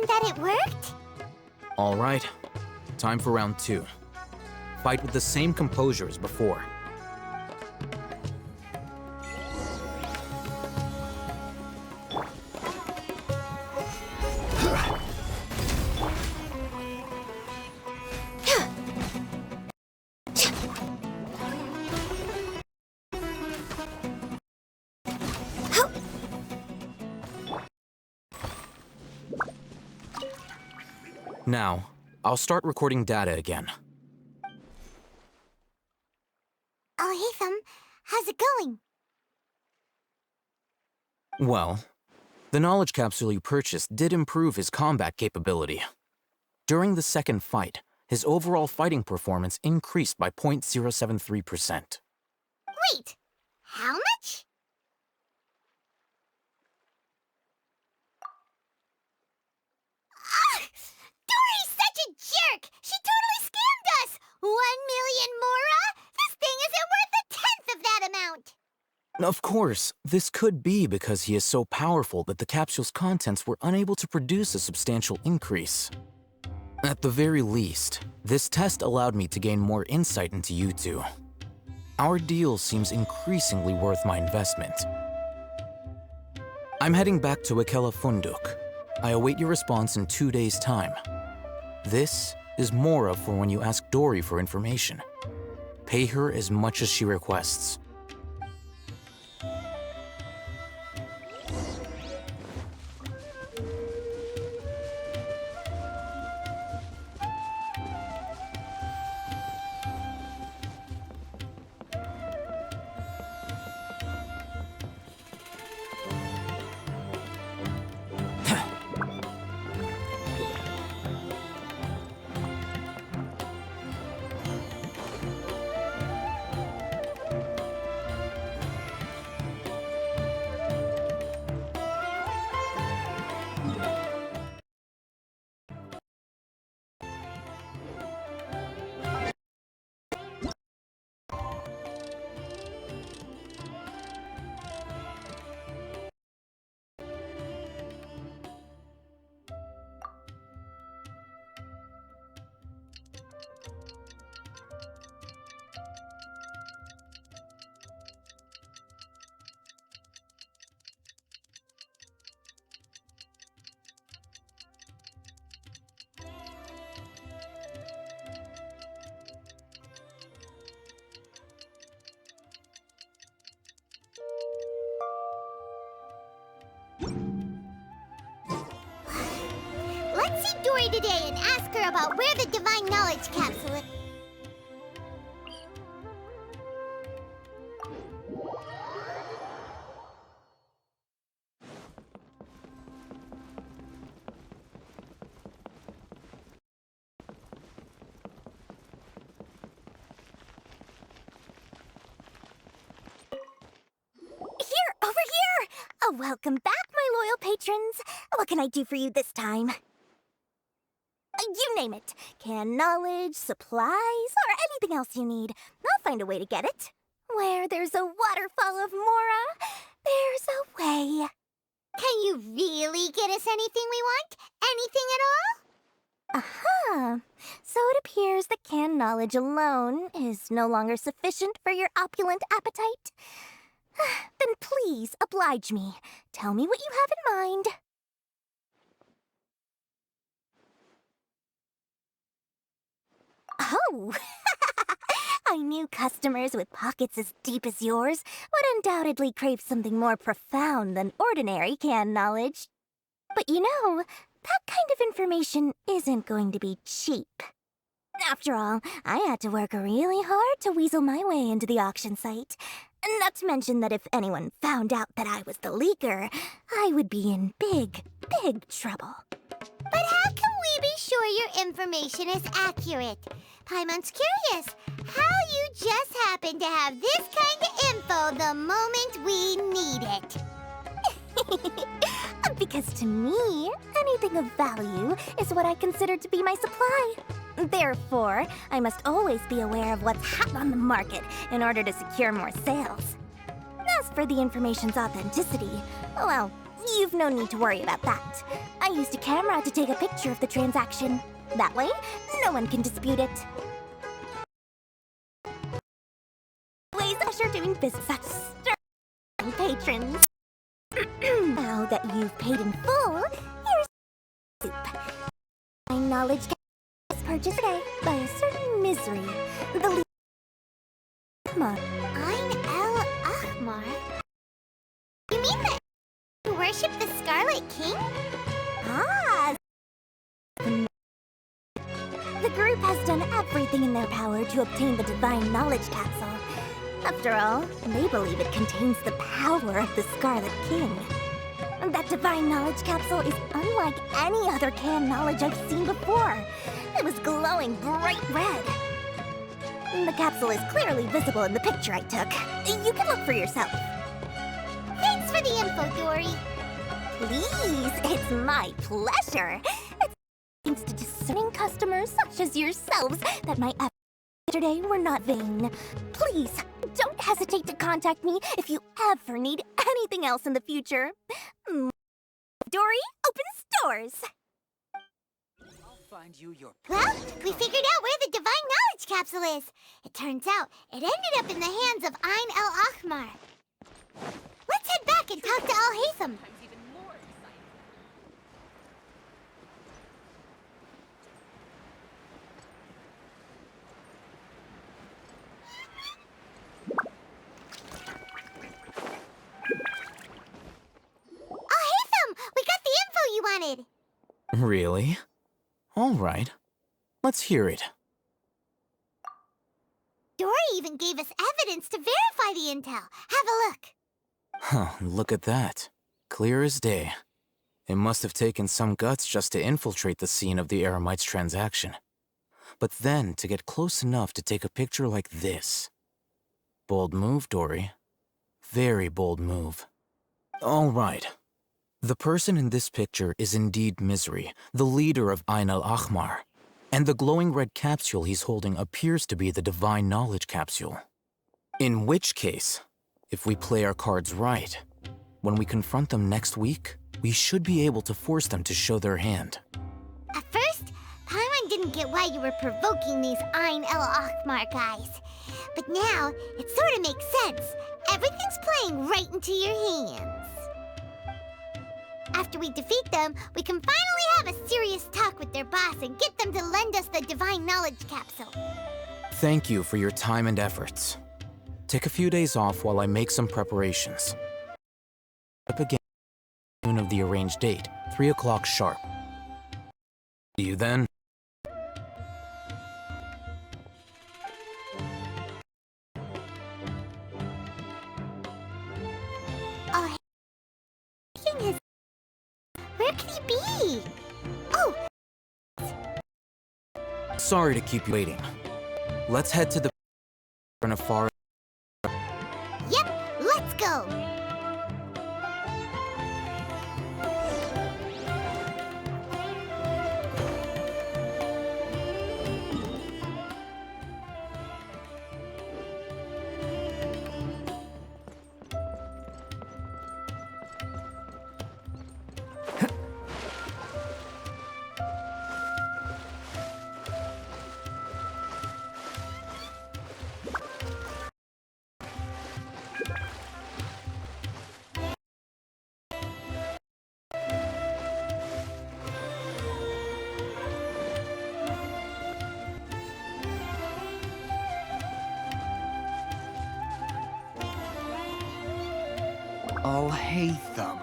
mean that it worked? All right, time for round 2. Fight with the same composure as before. Now, I'll start recording data again. Oh, hey, how's it going? Well, the knowledge capsule you purchased did improve his combat capability. During the second fight, his overall fighting performance increased by 0.073%. Wait, how much? Dory's such a jerk! She totally scammed us! 1 million Mora? This thing isn't worth a tenth of that amount! Of course, this could be because he is so powerful that the capsule's contents were unable to produce a substantial increase. At the very least, this test allowed me to gain more insight into you two. Our deal seems increasingly worth my investment. I'm heading back to Akela Funduk. I await your response in 2 days' time. This is Mora for when you ask Dory for information. Pay her as much as she requests. Let's see Dory today and ask her about where the Divine Knowledge Capsule is. Over here! Oh, welcome back, my loyal patrons. What can I do for you this time? You name it. Canned knowledge, supplies, or anything else you need. I'll find a way to get it. Where there's a waterfall of Mora, there's a way. Can you really get us anything we want? Anything at all? Aha! So it appears that canned knowledge alone is no longer sufficient for your opulent appetite. Then please oblige me. Tell me what you have in mind. Oh! I knew customers with pockets as deep as yours would undoubtedly crave something more profound than ordinary canned knowledge. But you know, that kind of information isn't going to be cheap. After all, I had to work really hard to weasel my way into the auction site. Not to mention that if anyone found out that I was the leaker, I would be in big, big trouble. But how can we be sure your information is accurate? Paimon's curious how you just happen to have this kind of info the moment we need it. Because to me, anything of value is what I consider to be my supply. Therefore, I must always be aware of what's hot on the market in order to secure more sales. As for the information's authenticity, well, you've no need to worry about that. I used a camera to take a picture of the transaction. That way, no one can dispute it. Ways of sure doing business at sterling patrons. Now that you've paid in full, here's soup. My knowledge is purchased today by a certain misery. The leader. Ein El Ahmar? You mean that you worship the Scarlet King? Ah! The group has done everything in their power to obtain the Divine Knowledge Capsule. After all, they believe it contains the power of the Scarlet King. That Divine Knowledge Capsule is unlike any other canned knowledge I've seen before. It was glowing bright red. The capsule is clearly visible in the picture I took. You can look for yourself. Thanks for the info, Dory. Please, it's my pleasure. It's thanks to discerning customers such as yourselves that my efforts yesterday were not vain. Please, don't hesitate to contact me if you ever need anything else in the future. Dory, open stores! Find you your... Well, we figured out where the Divine Knowledge Capsule is. It turns out it ended up in the hands of Ein El Ahmar. Let's head back and talk to Al Haytham. Al Haytham, we got the info you wanted. Really? All right. Let's hear it. Dory even gave us evidence to verify the intel. Have a look. Huh, look at that. Clear as day. It must have taken some guts just to infiltrate the scene of the Eremites transaction. But then to get close enough to take a picture like this. Bold move, Dory. Very bold move. All right. The person in this picture is indeed Misery, the leader of Ein El Ahmar. And the glowing red capsule he's holding appears to be the Divine Knowledge Capsule. In which case, if we play our cards right, when we confront them next week, we should be able to force them to show their hand. At first, Paimon didn't get why you were provoking these Ein El Ahmar guys. But now, it sort of makes sense. Everything's playing right into your hands. After we defeat them, we can finally have a serious talk with their boss and get them to lend us the Divine Knowledge Capsule. Thank you for your time and efforts. Take a few days off while I make some preparations. Up again of the arranged date, 3 o'clock sharp. See you then. Oh, his... Where could he be? Oh! Sorry to keep you waiting. Let's head to the in a far. Yep, let's go! Al Haytham.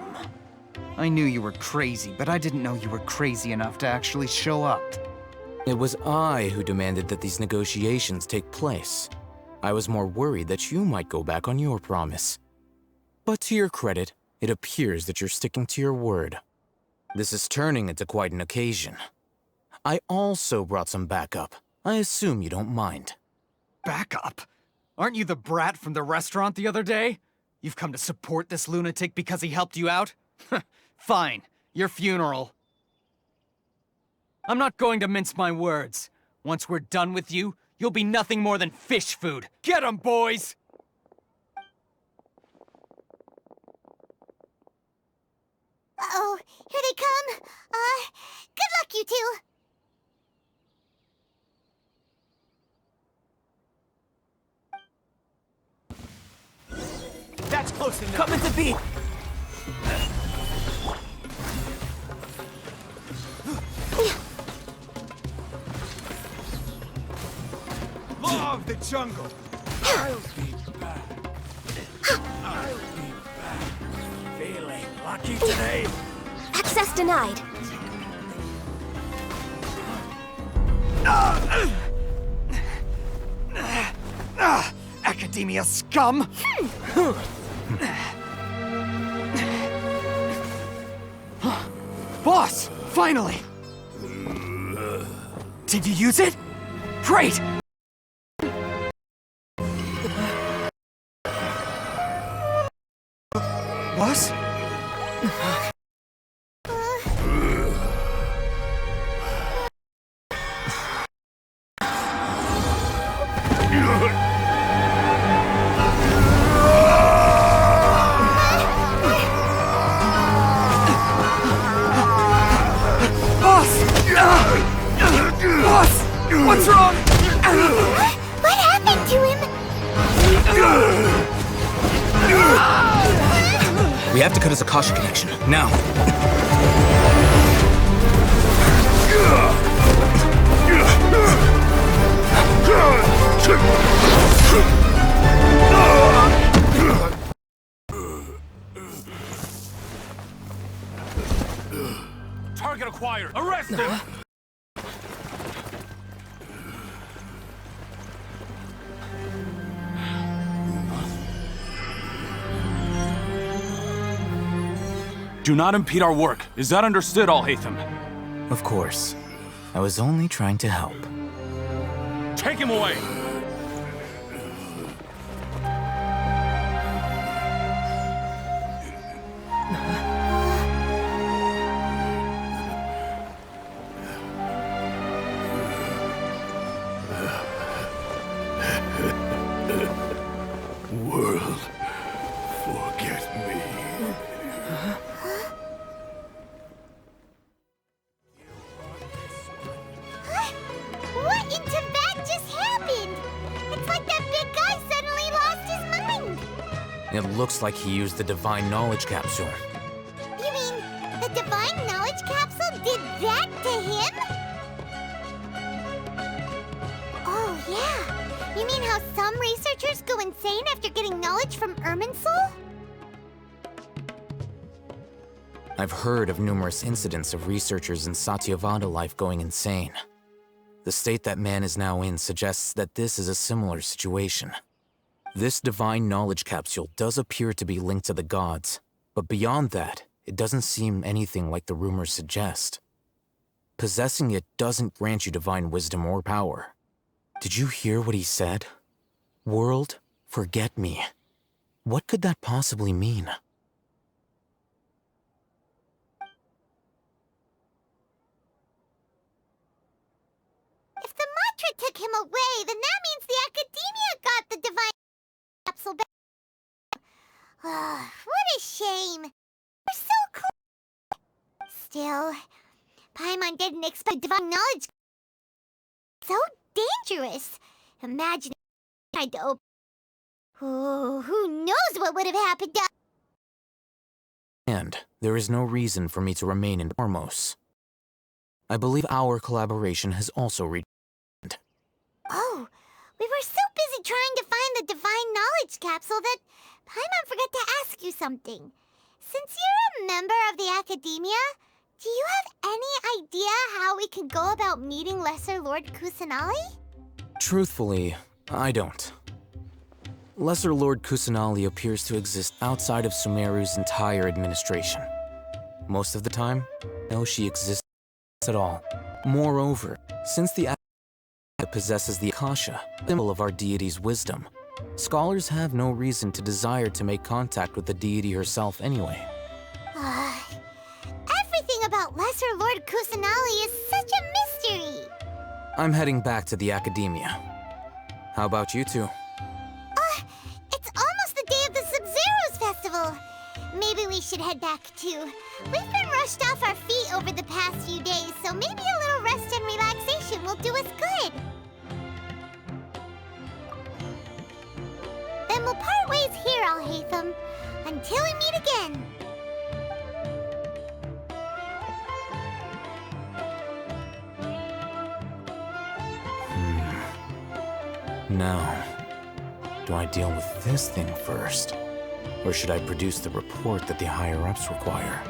I knew you were crazy, but I didn't know you were crazy enough to actually show up. It was I who demanded that these negotiations take place. I was more worried that you might go back on your promise. But to your credit, it appears that you're sticking to your word. This is turning into quite an occasion. I also brought some backup. I assume you don't mind. Backup? Aren't you the brat from the restaurant the other day? You've come to support this lunatic because he helped you out? Fine, your funeral. I'm not going to mince my words. Once we're done with you, you'll be nothing more than fish food. Get 'em, boys! Uh-oh, here they come. Good luck, you two. That's close enough. Coming to be. Law of the jungle. I'll be back. I'll be back. Feeling lucky today? Access denied. Academia scum! Boss! Finally! Did you use it? Great! Boss? Boss! What's wrong? What happened to him? We have to cut his Akasha connection, now. Target acquired. Arrest him! Do not impede our work. Is that understood, Al-Haytham? Of course. I was only trying to help. Take him away! World, forget me. What in Tibet just happened? It's like that big guy suddenly lost his mind. It looks like he used the Divine Knowledge Capsule. You mean the Divine Knowledge Capsule did that to him? Oh, yeah. You mean how some researchers go insane after getting knowledge from Irminsul? I've heard of numerous incidents of researchers in Satyavada life going insane. The state that man is now in suggests that this is a similar situation. This Divine Knowledge Capsule does appear to be linked to the gods, but beyond that, it doesn't seem anything like the rumors suggest. Possessing it doesn't grant you divine wisdom or power. Did you hear what he said? World, forget me. What could that possibly mean? If the mantra took him away, then that means the Academia got the Divine Capsule back. What a shame. We're so close. Still, Paimon didn't expect Divine Knowledge. So dangerous. Imagine if he tried to open. Oh, who knows what would have happened to... And there is no reason for me to remain in Ormos. I believe our collaboration has also reached. Oh, we were so busy trying to find the Divine Knowledge Capsule that Paimon forgot to ask you something. Since you're a member of the Academia, do you have any idea how we can go about meeting Lesser Lord Kusanali? Truthfully, I don't. Lesser Lord Kusanali appears to exist outside of Sumeru's entire administration. Most of the time, no, she exists at all. Moreover, since the Academia possesses the Akasha, symbol of our deity's wisdom, scholars have no reason to desire to make contact with the deity herself anyway. Everything about Lesser Lord Kusanali is such a mystery. I'm heading back to the Academia. How about you two? It's almost the day of the Sub-Zero's festival. Maybe we should head back too. We've been rushed off our feet over the past few days, so maybe a little rest and relaxation will do us good. Then we'll part ways here, Alhaitham, until we meet again. Now, do I deal with this thing first? Or should I produce the report that the higher-ups require?